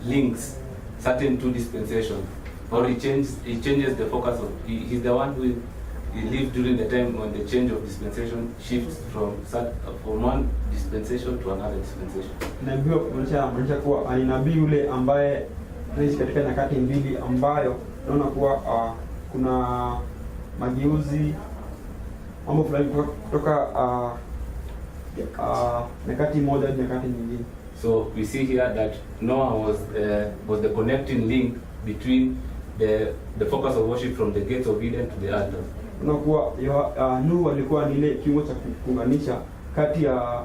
links certain two dispensations, or he changes the focus of. He's the one who lived during the time when the change of dispensation shifts from one dispensation to another dispensation. Nabii wa kuunganisha anamaanisha kuwa ni nabii yule ambaye anaishi katika nyakati mbili ambayo naona kuwa kuna mageuzi mambo fulani kutoka nyakati moja hadi nyakati nyingine. So we see here that Noah was the connecting link between the focus of worship from the gates of Eden to the altars. Unakuwa Nuhu alikuwa ni ile kiungo cha kuunganisha kati ya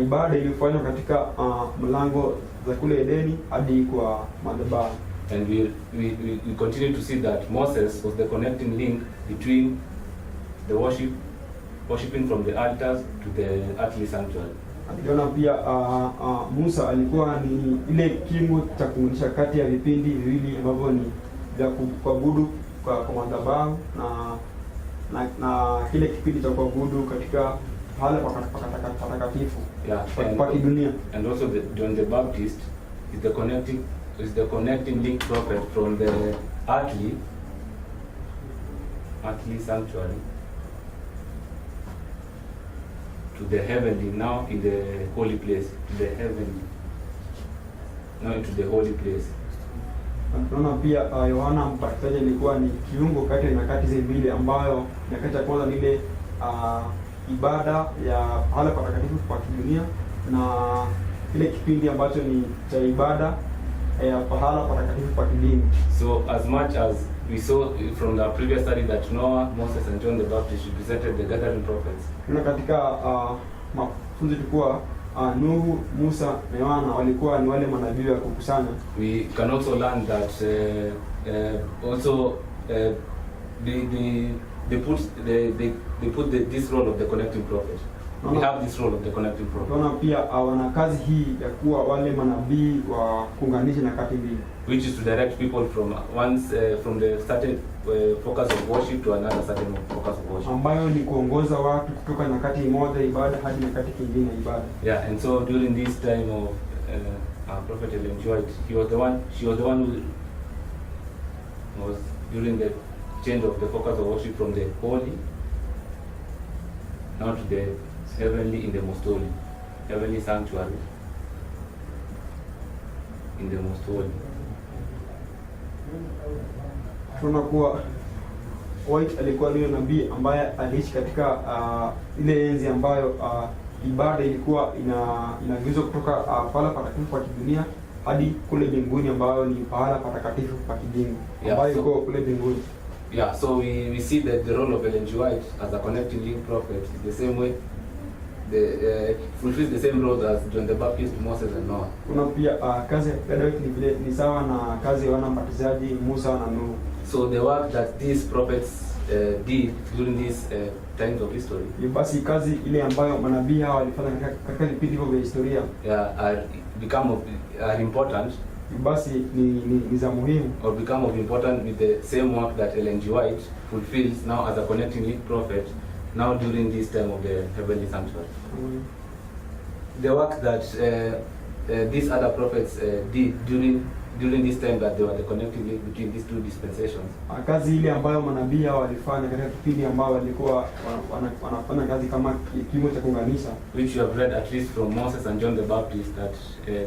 ibada iliyofanywa katika mlango za kule Edeni hadi kwa madhabahu. And we continue to see that Moses was the connecting link between the worshiping from the altars to the earthly sanctuary. Tunaona pia Musa alikuwa ni ile kiungo cha kuunganisha kati ya vipindi viwili ambavyo ni vya kuabudu kwa madhabahu na kile kipindi cha kuabudu katika pale patakatifu. Yeah, kwa kidunia. And also John the Baptist is the connecting link prophet from the earthly sanctuary to the heavenly, now in the holy place, to the heavenly, now into the holy place. Tunaona pia Yohana Mbatizaji alikuwa ni kiungo kati ya nyakati zile mbili, ambayo nyakati ya kwanza ni ile ibada ya pale patakatifu pa kidunia, na kile kipindi ambacho ni cha ibada ya pahala patakatifu pa kidini. So as much as we saw from the previous study that Noah, Moses and John the Baptist represented the gathering prophets. Tuna katika mafunzo tulikuwa Nuhu, Musa na Yohana walikuwa ni wale manabii wa kukusanya. We can also learn that they put this role of the connecting prophet. We have this role of the connecting prophet. Tunaona pia wana kazi hii ya kuwa wale manabii wa kuunganisha nyakati mbili, which is to direct people from the certain focus of worship to another certain focus of worship, ambayo ni kuongoza watu kutoka nyakati moja ibada hadi nyakati nyingine ibada. Yeah, and so during this time of Prophet Ellen G. White, she was the one who was during the change of the focus of worship from the holy now to the heavenly in the most holy, heavenly sanctuary in the most holy. Tunaona kuwa White alikuwa ni nabii ambaye aliishi katika ile enzi ambayo ibada ilikuwa inaagizwa kutoka pahala patakatifu pa kidunia hadi kule mbinguni, ambayo ni pahala patakatifu pa kidini ambayo iko kule mbinguni. Yeah, so we see that the role of Ellen G. White as a connecting link prophet is the same way, fulfills the same role as John the Baptist, Moses and Noah. Kuna pia kazi ya David ni sawa na kazi ya Yohana Mbatizaji, Musa na Nuhu. So the work that these prophets did during these times of history, basi kazi ile ambayo manabii hao walifanya katika vipindi vya historia, are important, basi ni za muhimu, or become of important with the same work that Ellen G. White fulfills now as a connecting link prophet now during this time of the heavenly sanctuary. The work that these other prophets did during this time that they were the connecting link between these two dispensations. Kazi ile ambayo manabii hao walifanya katika kipindi ambao walikuwa wanafanya kazi kama kiungo cha kuunganisha, which you have read at least from Moses and John the Baptist, that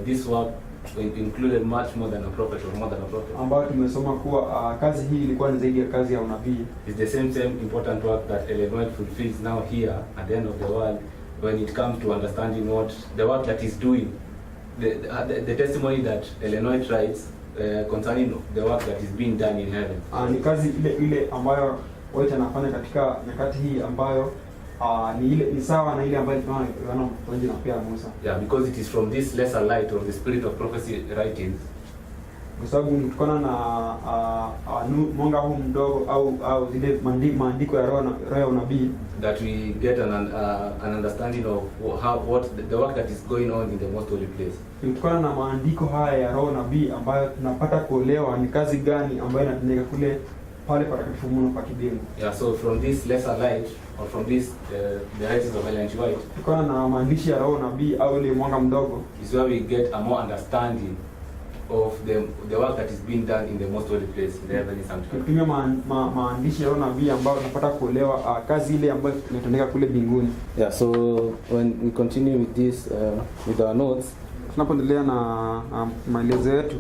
this work included much more than a prophet or more than a prophet. Ambayo tumesoma kuwa kazi hii ilikuwa ni zaidi ya kazi ya unabii. It's the same important work that Ellen White fulfills now here at the end of the world, when it comes to understanding what the work that he's doing, the testimony that Ellen White writes concerning the work that is being done in heaven. Ni kazi ile ambayo White anafanya katika nyakati hii ambayo ni sawa na ile ambayo tunaona pamoja na pia Musa. Yeah, because it is from this lesser light of the spirit of prophecy writings. Kwa sababu kutokana na mwanga huu mdogo au zile maandiko ya roho ya unabii, that we get an understanding of what the work that is going on in the most holy place. Kutokana na maandiko haya ya roho nabii ambayo tunapata kuelewa ni kazi gani ambayo inatendeka kule pale patakatifu mno pa kibingu. Yeah, so from this lesser light or from this the writings of Ellen G. White, kutokana na maandishi ya roho nabii au ile mwanga mdogo, is where we get a more understanding of the work that is being done in the most holy place, in the heavenly sanctuary. Kutumia maandishi ya roho nabii ambayo tunapata kuelewa kazi ile ambayo inatendeka kule mbinguni. Yeah, so when we continue with this with our notes, tunapoendelea na maelezo yetu,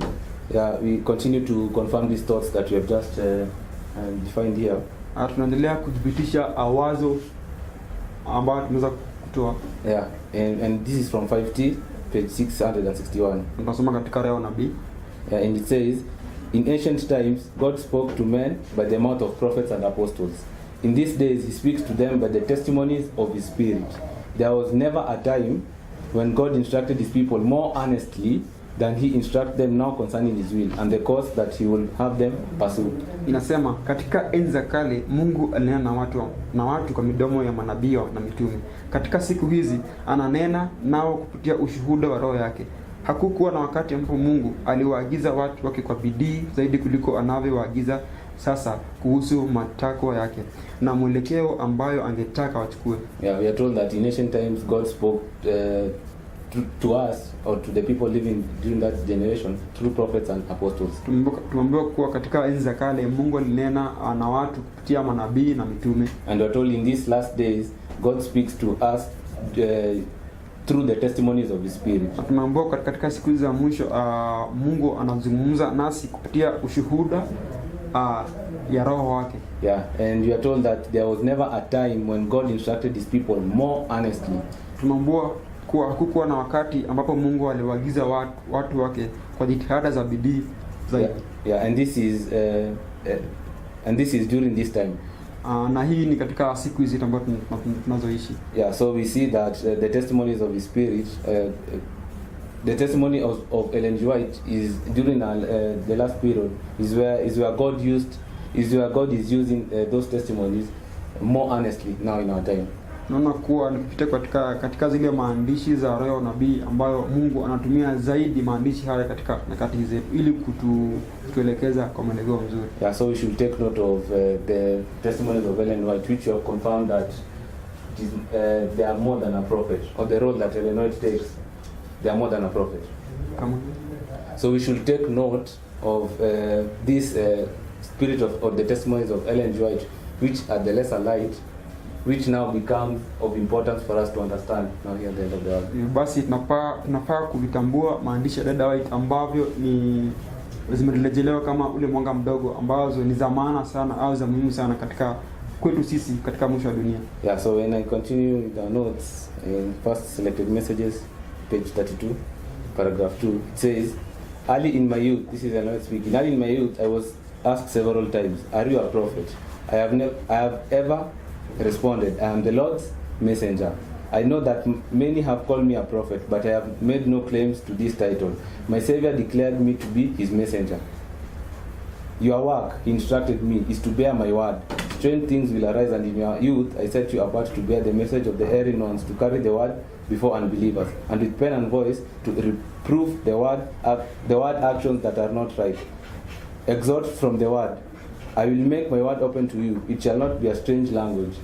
yeah, we continue to confirm these thoughts that we have just defined here. Tunaendelea kudhibitisha wazo ambayo tunaweza kutoa. Yeah, and this is from 5T page 661. Tunasoma katika roho nabii. Yeah, and it says, in ancient times God spoke to men by the mouth of prophets and apostles. In these days he speaks to them by the testimonies of his spirit. There was never a time when God instructed his people more earnestly than he instructs them now concerning his will and the course that he will have them pursue. Inasema katika enzi za kale Mungu alinena na watu kwa midomo ya manabii na mitume. Katika siku hizi ananena nao kupitia ushuhuda wa roho yake. Hakukuwa na wakati ambapo Mungu aliwaagiza watu wake kwa bidii zaidi kuliko anavyowaagiza sasa kuhusu matakwa yake na mwelekeo ambayo angetaka wachukue. Yeah, we are told that in ancient times God spoke to us or to the people living during that generation through prophets and apostles. Tumeambiwa kuwa katika enzi za kale Mungu alinena na watu kupitia manabii na mitume. And we are told in these last days God speaks to us through the testimonies of his spirit. Tumeambiwa katika siku za mwisho Mungu anazungumza nasi kupitia ushuhuda ya roho wake. Yeah, and we are told that there was never a time when God instructed his people more earnestly. Tumeambiwa kuwa hakukuwa na wakati ambapo Mungu aliwaagiza watu wake kwa jitihada za bidii zaidi. Yeah, and this is during this time. Na hii ni katika siku hizi ambazo tunazoishi. Yeah, so we see that the testimonies of his spirit, the testimony of Ellen G. White is during the last period is where God is using those testimonies more earnestly now in our time. Naona kuwa nikipita katika zile maandishi za roho nabii ambayo Mungu anatumia zaidi maandishi haya katika nyakati hizi ili kutuelekeza kwa mwelekeo mzuri. Yeah, so we should take note of the testimonies of Ellen White, which you have confirmed that it is, they are more than a prophet, or the role that Ellen White takes, they are more than a prophet. So we should take note of this spirit of the testimonies of Ellen White, which are the lesser light, which now becomes of importance for us to understand now here at the end of the world. Basi tunafaa kuvitambua maandishi ya dada White ambavyo ni zimerejelewa kama ule mwanga mdogo ambazo ni za maana sana au za muhimu sana katika kwetu sisi katika mwisho wa dunia. Yeah, so when I continue with the notes in first selected messages, page 32, paragraph 2, it says, early in my youth, this is another speaking, early in my youth I was asked several times, are you a prophet? I have ever responded, I am the Lord's messenger. I know that many have called me a prophet, but I have made no claims to this title. My Savior declared me to be his messenger. Your work, he instructed me, is to bear my word. Strange things will arise, and in your youth I set you apart to bear the message of the erring ones, to carry the word before unbelievers, and with pen and voice to reprove the word actions that are not right. Exhort from the word. I will make my word open to you. It shall not be a strange language.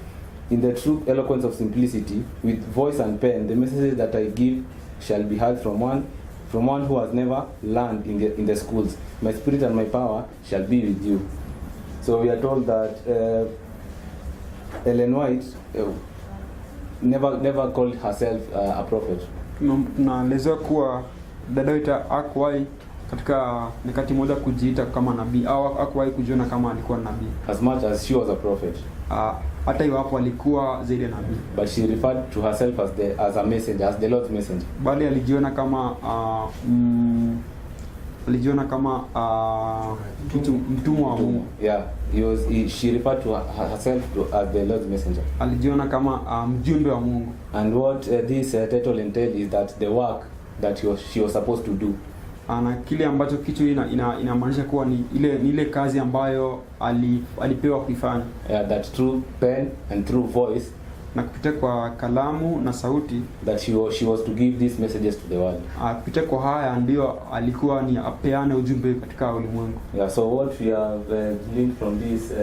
In the true eloquence of simplicity, with voice and pen, the messages that I give shall be heard from one who has never learned in the schools. My spirit and my power shall be with you. So we are told that Ellen White never called herself a prophet. Tunaelezwa kuwa dada White hakuwahi katika nyakati moja kujiita kama nabii au hakuwahi kujiona kama alikuwa nabii. As much as she was a prophet. Hata iwapo alikuwa zaidi ya nabii. But she referred to herself as a messenger, as the Lord's messenger. Bali alijiona kama alijiona kama mtumwa wa Mungu. Yeah, she referred to herself as the Lord's messenger. Alijiona kama mjumbe wa Mungu. And what this title entails is that the work that she was supposed to do. Na kile ambacho kitu inamaanisha kuwa ni ile kazi ambayo alipewa kuifanya. Yeah, that through pen and through voice, na kupitia kwa kalamu na sauti, that she was to give these messages to the world. Kupitia kwa haya ndio alikuwa ni apeane ujumbe katika ulimwengu. Yeah, so what we have learned from these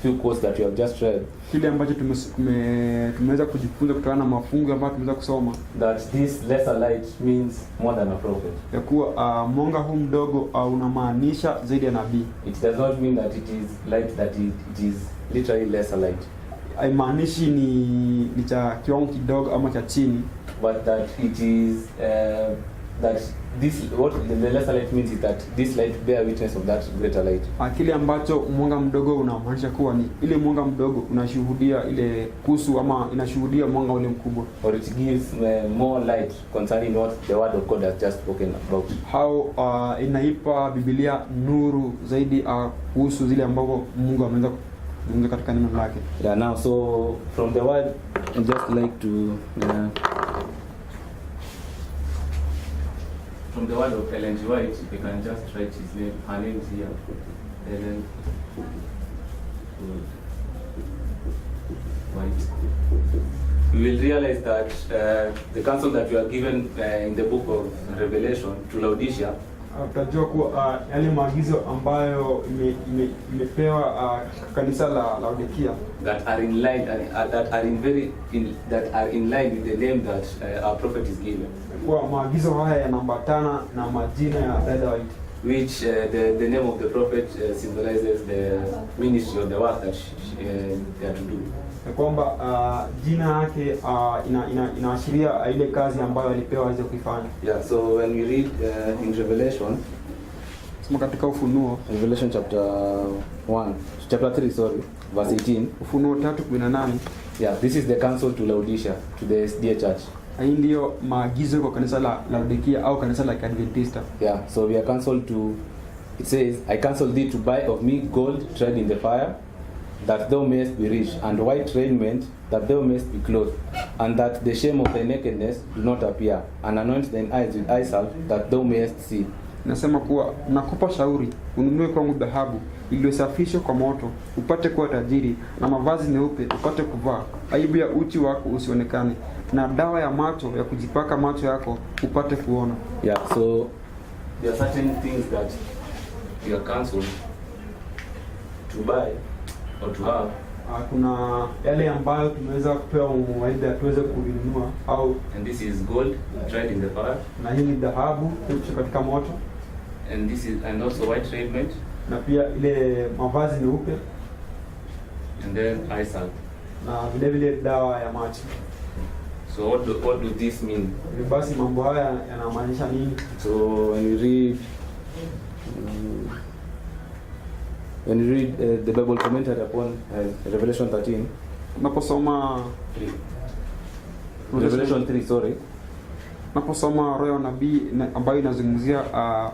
few quotes that we have just read, kile ambacho tumeweza kujifunza kutokana na mafungu ambayo tumeweza kusoma, that this lesser light means more than a prophet. Ya kuwa mwanga huu mdogo unamaanisha zaidi ya nabii. It does not mean that it is light, that it is literally lesser light. Haimaanishi ni cha kiwango kidogo ama cha chini, but that it is that this, what the lesser light means is that this light bear witness of that greater light. Kile ambacho mwanga mdogo unamaanisha kuwa ni ile mwanga mdogo unashuhudia ile kusu ama inashuhudia mwanga ule mkubwa. Or it gives more light concerning what the word of God has just spoken about. How inaipa Biblia nuru zaidi kuhusu zile ambazo Mungu ameweza kuzungumza katika neno lake. Yeah, now so from the word I just like to from the word of Ellen G. White, you can just write his name, her name is here, Ellen White. You will realize that the counsel that you are given in the book of Revelation to Laodicea, utajua kuwa yale maagizo ambayo imepewa kanisa la Laodikia, that are in line that are in line with the name that our prophet is given. Kwa maagizo haya yanaambatana na majina ya dada White, which the name of the prophet symbolizes the ministry or the work that they are to do. Kwamba jina yake inaashiria ile kazi ambayo alipewa aweze kuifanya. Yeah, so when we read in Revelation, soma katika Ufunuo, Revelation chapter 3, verse 18. Ufunuo 3:18. Yeah, this is the counsel to Laodicea, to the SDA church. Hii ndio maagizo kwa kanisa la Laodikia au kanisa la Adventista. Yeah, so we are counseled to, it says, I counsel thee to buy of me gold tried in the fire, that thou mayest be rich, and white raiment, that thou mayest be clothed, and that the shame of thy nakedness do not appear, and anoint thine eyes with eye salve, that thou mayest see. Nasema kuwa nakupa shauri ununue kwangu dhahabu iliyosafishwa kwa moto upate kuwa tajiri, na mavazi meupe upate kuvaa, aibu ya uchi wako usionekane, na dawa ya macho ya kujipaka macho yako upate kuona. Yeah, so there are certain things that you are counseled to buy or to have. Kuna yale ambayo tumeweza kupewa mawaidha tuweze kununua au, and this is gold tried in the fire, na hii ni dhahabu iliyochomwa katika moto, and this is, and also white raiment, na pia ile mavazi meupe, and then eye salve, na vile vile dawa ya macho. So what do this mean? Basi mambo haya yanamaanisha nini? So when you read the Bible commentary upon Revelation 13, naposoma Revelation 3, sorry. Naposoma roho ya nabii ambayo inazungumzia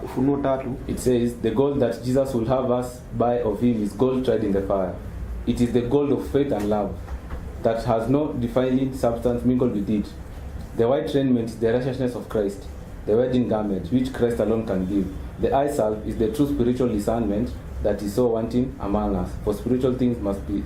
Ufunuo 3, it says the gold that Jesus will have us buy of him is gold tried in the fire. It is the gold of faith and love, that has no defiling substance mingled with it. The white raiment is the righteousness of Christ, the wedding garment which Christ alone can give. The eye salve is the true spiritual discernment that is so wanting among us. For spiritual things must be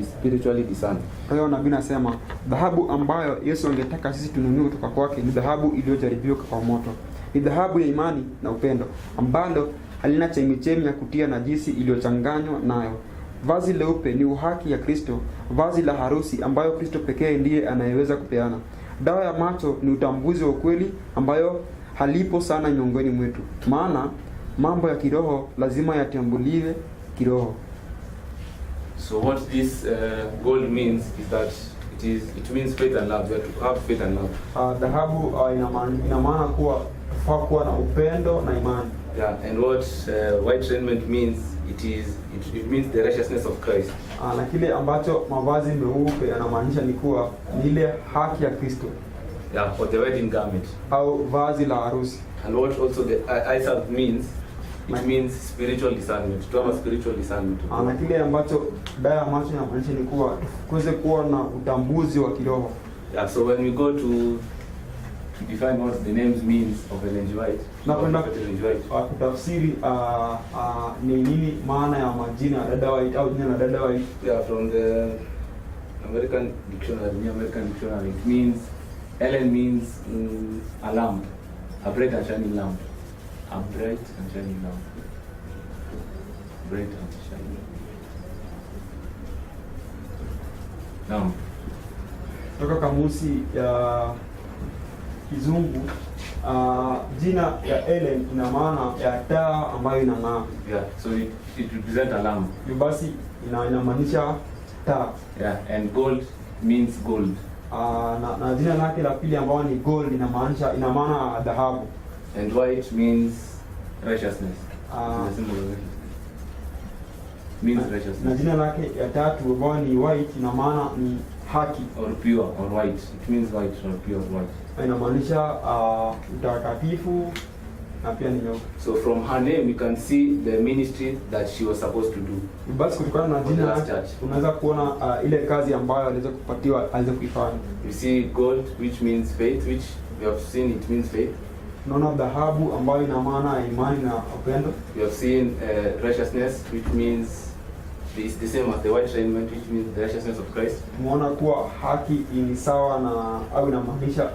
spiritually discerned. Kwa hiyo nabii nasema dhahabu ambayo Yesu angetaka sisi tununue kutoka kwake ni dhahabu iliyojaribiwa kwa moto. Ni dhahabu ya imani na upendo ambalo halina chemichemi ya kutia najisi iliyochanganywa nayo. Vazi leupe ni uhaki ya Kristo, vazi la harusi ambayo Kristo pekee ndiye anayeweza kupeana. Dawa ya macho ni utambuzi wa ukweli ambayo halipo sana miongoni mwetu. Maana mambo ya kiroho lazima yatambuliwe kiroho. So what this gold means is that it means faith and love. We have to have faith and love. Dhahabu ina maana kuwa tufaa kuwa na upendo na imani. Yeah, and what white raiment means, it means the righteousness of Christ. Na kile ambacho mavazi meupe yanamaanisha ni kuwa ni ile haki ya Kristo. Yeah, or the wedding garment. au vazi la harusi. And what also the eyesight means, My- it means spiritual discernment. To have a spiritual discernment. Na kile ambacho dawa ya macho inamaanisha ni kuwa kuweze kuwa na utambuzi wa kiroho. Yeah, so when we go to define what the names means of Ellen G. White, Napenda of Ellen G. White. kutafsiri ni nini maana ya majina ya dada White au jina la dada White. Yeah, from the American dictionary, New American dictionary, it means Ellen means a lamp, a bright and shining lamp, a bright and shining lamp, bright and shining lamp. Toka kamusi ya Kizungu, jina ya Ellen ina maana ya taa ambayo inang'aa. Yeah, so it represents a lamp. Hivyo basi inamaanisha taa. Yeah, and gold means gold. Na jina lake la pili ambao ni gold ina maana dhahabu. And white means righteousness. The symbol of righteousness. Means Na righteousness. jina lake ya tatu ambao ni white ina maana ni haki. Or pure or white. It means white or pure or white. Inamaanisha utakatifu na pia ni nyeupe. So from her name you can see the ministry that she was supposed to do. Basi kutokana na jina lake unaweza kuona ile kazi ambayo aliweza kupatiwa aliweza kuifanya. You see gold, which means faith, which we have seen it means faith. Tunaona dhahabu ambayo ina maana ya imani na upendo. We have seen righteousness, which means it's the same as the white raiment, which means the righteousness of Christ. Tumeona kuwa haki ni sawa na au inamaanisha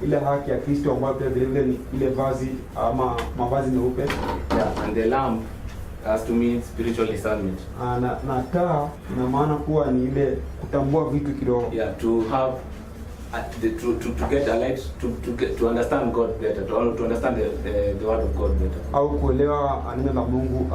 ile haki ya Kristo ambayo pia vile vile ni ile vazi ama mavazi meupe. Yeah, and the lamp has to mean spiritual discernment. Na taa ina maana kuwa ni ile kutambua vitu kidogo. Yeah, to have to get a light, to understand God better, to understand the word of God better. Au kuelewa neno la Mungu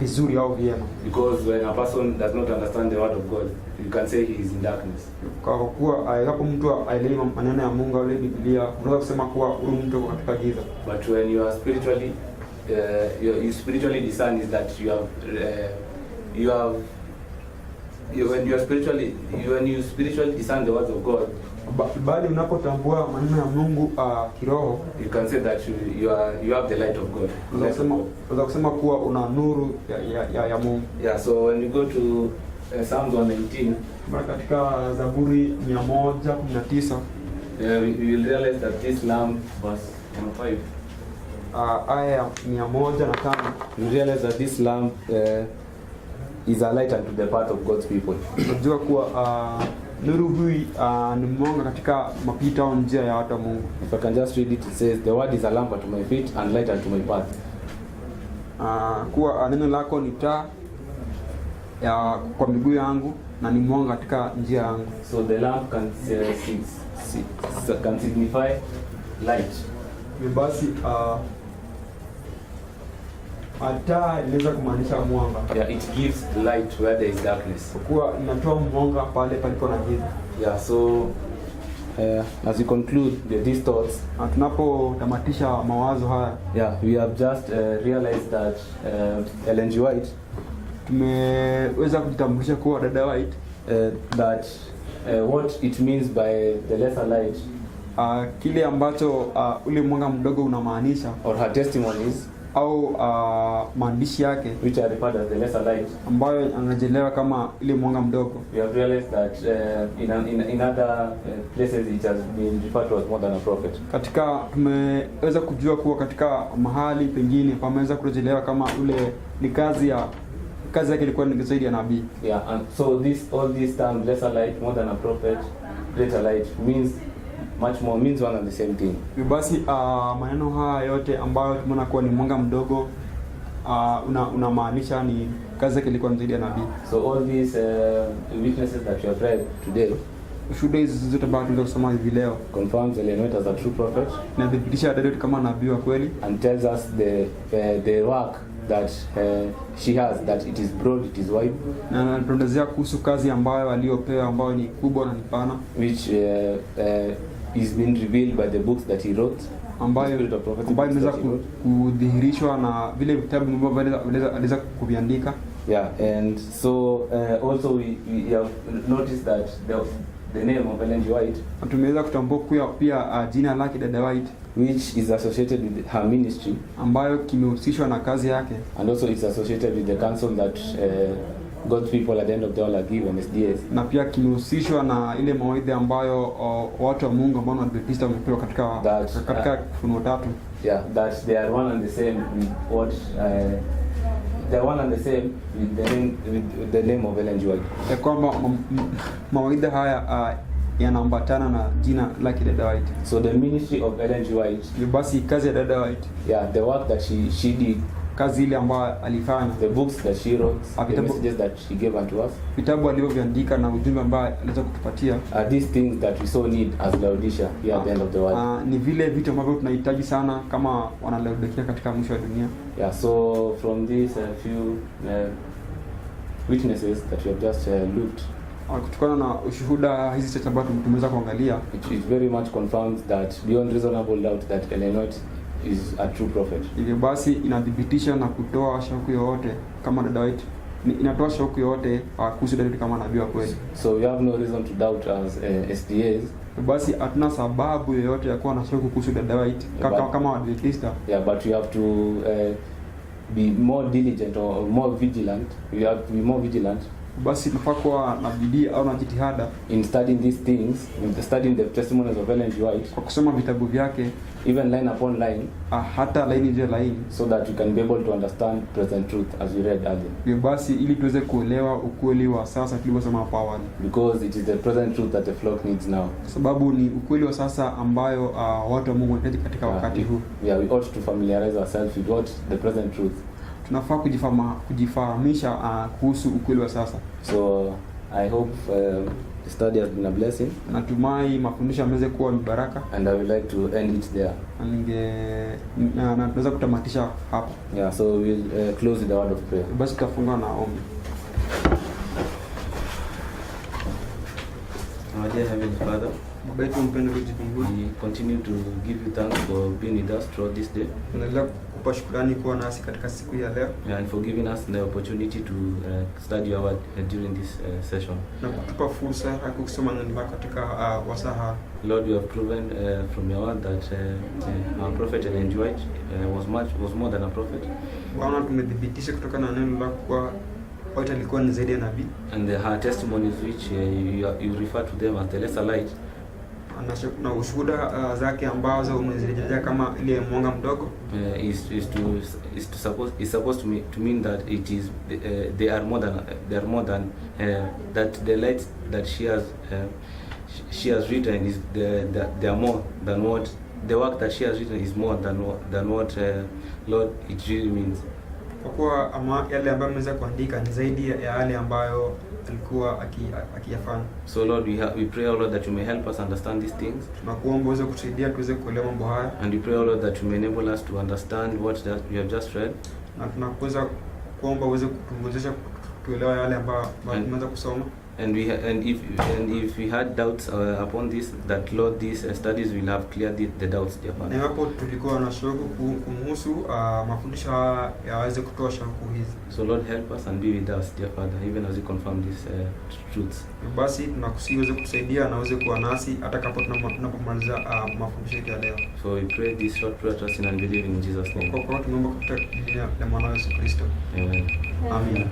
vizuri au vyema. Because when a person does not understand the word of God, you can say he is in darkness. Kwa kuwa hapo mtu aelewi maneno ya Mungu au Biblia, unaweza kusema kuwa huyu mtu yuko katika giza. But when you are spiritually you spiritually discern is that when you spiritually discern the words of God, bali unapotambua maneno ya Mungu kiroho, you can say that you have the light of God. Unaweza kusema kuwa una nuru ya Mungu. Yeah, so when you go to Psalms 119, katika Zaburi 119, we will realize that this lamp, verse 5, aya 105, we realize that this lamp is a light unto the path of God's people. Unajua kuwa nuru hii ni mwanga katika mapito au njia ya watu wa Mungu. If I can just read it, it says, the word is a lamp unto my feet and light unto my path. Kuwa neno lako ni taa kwa miguu yangu na ni mwanga katika njia yangu. So the lamp can signify light. Basi taa inaweza kumaanisha mwanga. Yeah, it gives light where there is darkness. Kuwa inatoa mwanga pale palipo na giza. Yeah, so as we conclude these thoughts, tunapotamatisha mawazo haya, yeah, we have just realized that Ellen G. White, tumeweza kujitambulisha kuwa dada White, that what it means by the lesser light, kile ambacho ule mwanga mdogo unamaanisha, or her testimonies, au maandishi yake, which are referred as the lesser light, ambayo anajelewa kama ile mwanga mdogo. We have realized that in other places it has been referred to as more than a prophet. Katika tumeweza kujua kuwa katika mahali pengine pameweza kurejelewa kama ule ni kazi yake ilikuwa ni zaidi ya nabii. Yeah, and so all these terms, lesser light, more than a prophet, greater light, means much more, means one and the same thing. Basi maneno haya yote ambayo tumeona kuwa ni mwanga mdogo unamaanisha ni kazi yake ilikuwa zaidi ya nabii. So all these witnesses that you have read today, shuhuda hizi zote ambazo tunaweza kusoma hivi leo, confirms Ellen White as a true prophet, na dhibitisha dada kama nabii wa kweli, and tells us the work that she has, that it is broad, it is wide, na anatuelezea kuhusu kazi ambayo aliyopewa ambayo ni kubwa na ni pana, which is being revealed by the books that he wrote, ambayo imeweza kudhihirishwa na vile vitabu ambavyo aliweza kuviandika. Yeah, and so also we have noticed that the name of Ellen G. White, Na tumeweza kutambua pia jina lake dada White, which is associated with her ministry, ambayo kimehusishwa na kazi yake, and also it's associated with the counsel that God's people at the end of the world are given, SDAs. na pia kimehusishwa na ile mawaidha ambayo watu wa Mungu ambao ni Adventista wamepewa katika Ufunuo 3. Yeah, that they are one and the same with what they are one and the same with the name of Ellen G. White. Ya kwamba mawaidha haya yanaambatana na jina lake dada White. So the ministry of Ellen G. White, Basi kazi ya dada White, yeah, the work that she did, kazi ile ambayo alifanya, the books that she wrote, the messages that she gave unto us, vitabu alivyoviandika na ujumbe ambao aliweza kutupatia, are these things that we so need as Laodicea here at the end of the world. Ni vile vitu ambavyo tunahitaji sana kama wana Laodicea katika mwisho wa dunia. Yeah, so from these few witnesses that we have just looked, Kutokana na ushuhuda hizi chache ambazo tumeweza kuangalia, it very much confirms that beyond reasonable doubt that Ellen White is a true prophet. Hivyo basi inadhibitisha na kutoa shauku yoyote kama dada White, inatoa shauku yoyote kuhusu dada White kama nabii wa kweli. So we have no reason to doubt as SDAs. Basi hatuna sababu yoyote ya kuwa na shauku kuhusu dada White kama Adventista. Yeah, but we have to be more diligent or more vigilant. We have to be more vigilant. Basi tunafaa kuwa na bidii au na jitihada in studying these things, in studying the testimonies of Ellen G. White, kwa kusoma vitabu vyake, even line upon line, hata laini juu ya laini, so that you can be able to understand present truth as we read earlier. Basi ili tuweze kuelewa ukweli wa sasa tulivyosema hapo awali, because it is the present truth that the flock needs now. Sababu ni ukweli wa sasa ambayo watu wa Mungu wanahitaji katika wakati huu. Yeah, we ought to familiarize ourselves with what the present truth. Tunafaa kujifahamisha kuhusu ukweli wa sasa. So I hope the study has been a blessing. Natumai mafundisho yameweza kuwa ni baraka. And I would like to end it there. Na tunaweza kutamatisha hapa. Yeah, so we'll close with a word of prayer. Basi tutafunga na ombi. Our dear Heavenly Father, Baba mpendwa mbinguni, we continue to give you thanks for being with us throughout this day. Tunaendelea kukupa shukrani kuwa nasi katika siku ya leo. And for giving us the opportunity to study your word during this session. Na kutupa fursa ya kusoma neno lako katika wasaha. Lord, you have proven from your word that our prophet Ellen G. White was more than a prophet. Bwana, tumedhibitisha kutokana na neno lako kwa White alikuwa ni zaidi ya nabii. And her testimonies which you refer to them as the lesser light, na ushuhuda zake ambazo umezirejelea kama ile mwanga mdogo, is supposed to mean that it is they are more than that the light that she has written is they are more than what the work that she has written is more than what Lord it really means. Kwa kuwa yale ambayo ameweza kuandika ni zaidi ya yale ambayo alikuwa akiyafanya. So Lord, we pray, Lord, that you may help us understand these things. Tunakuomba uweze kutusaidia tuweze kuelewa mambo haya. And we pray, Lord, that you may enable us to understand what we have just read. Na tunakuweza kuomba uweze kutuwezesha kuelewa yale ambayo tumeweza kusoma. And if we had doubts upon this, that Lord, these studies will have cleared the doubts, dear Father. Na hapo tulikuwa na shauku kumhusu mafundisho yaweze kutoa shauku hizi. So Lord, help us and be with us, dear Father, even as we confirm these truths. Basi tunakusihi uweze kutusaidia na uweze kuwa nasi hata kama tunapomaliza mafundisho ya leo. So we pray this short prayer trusting and believing in Jesus' name. Kwa tunaomba katika jina la Mwana Yesu Kristo. Amen. Amen.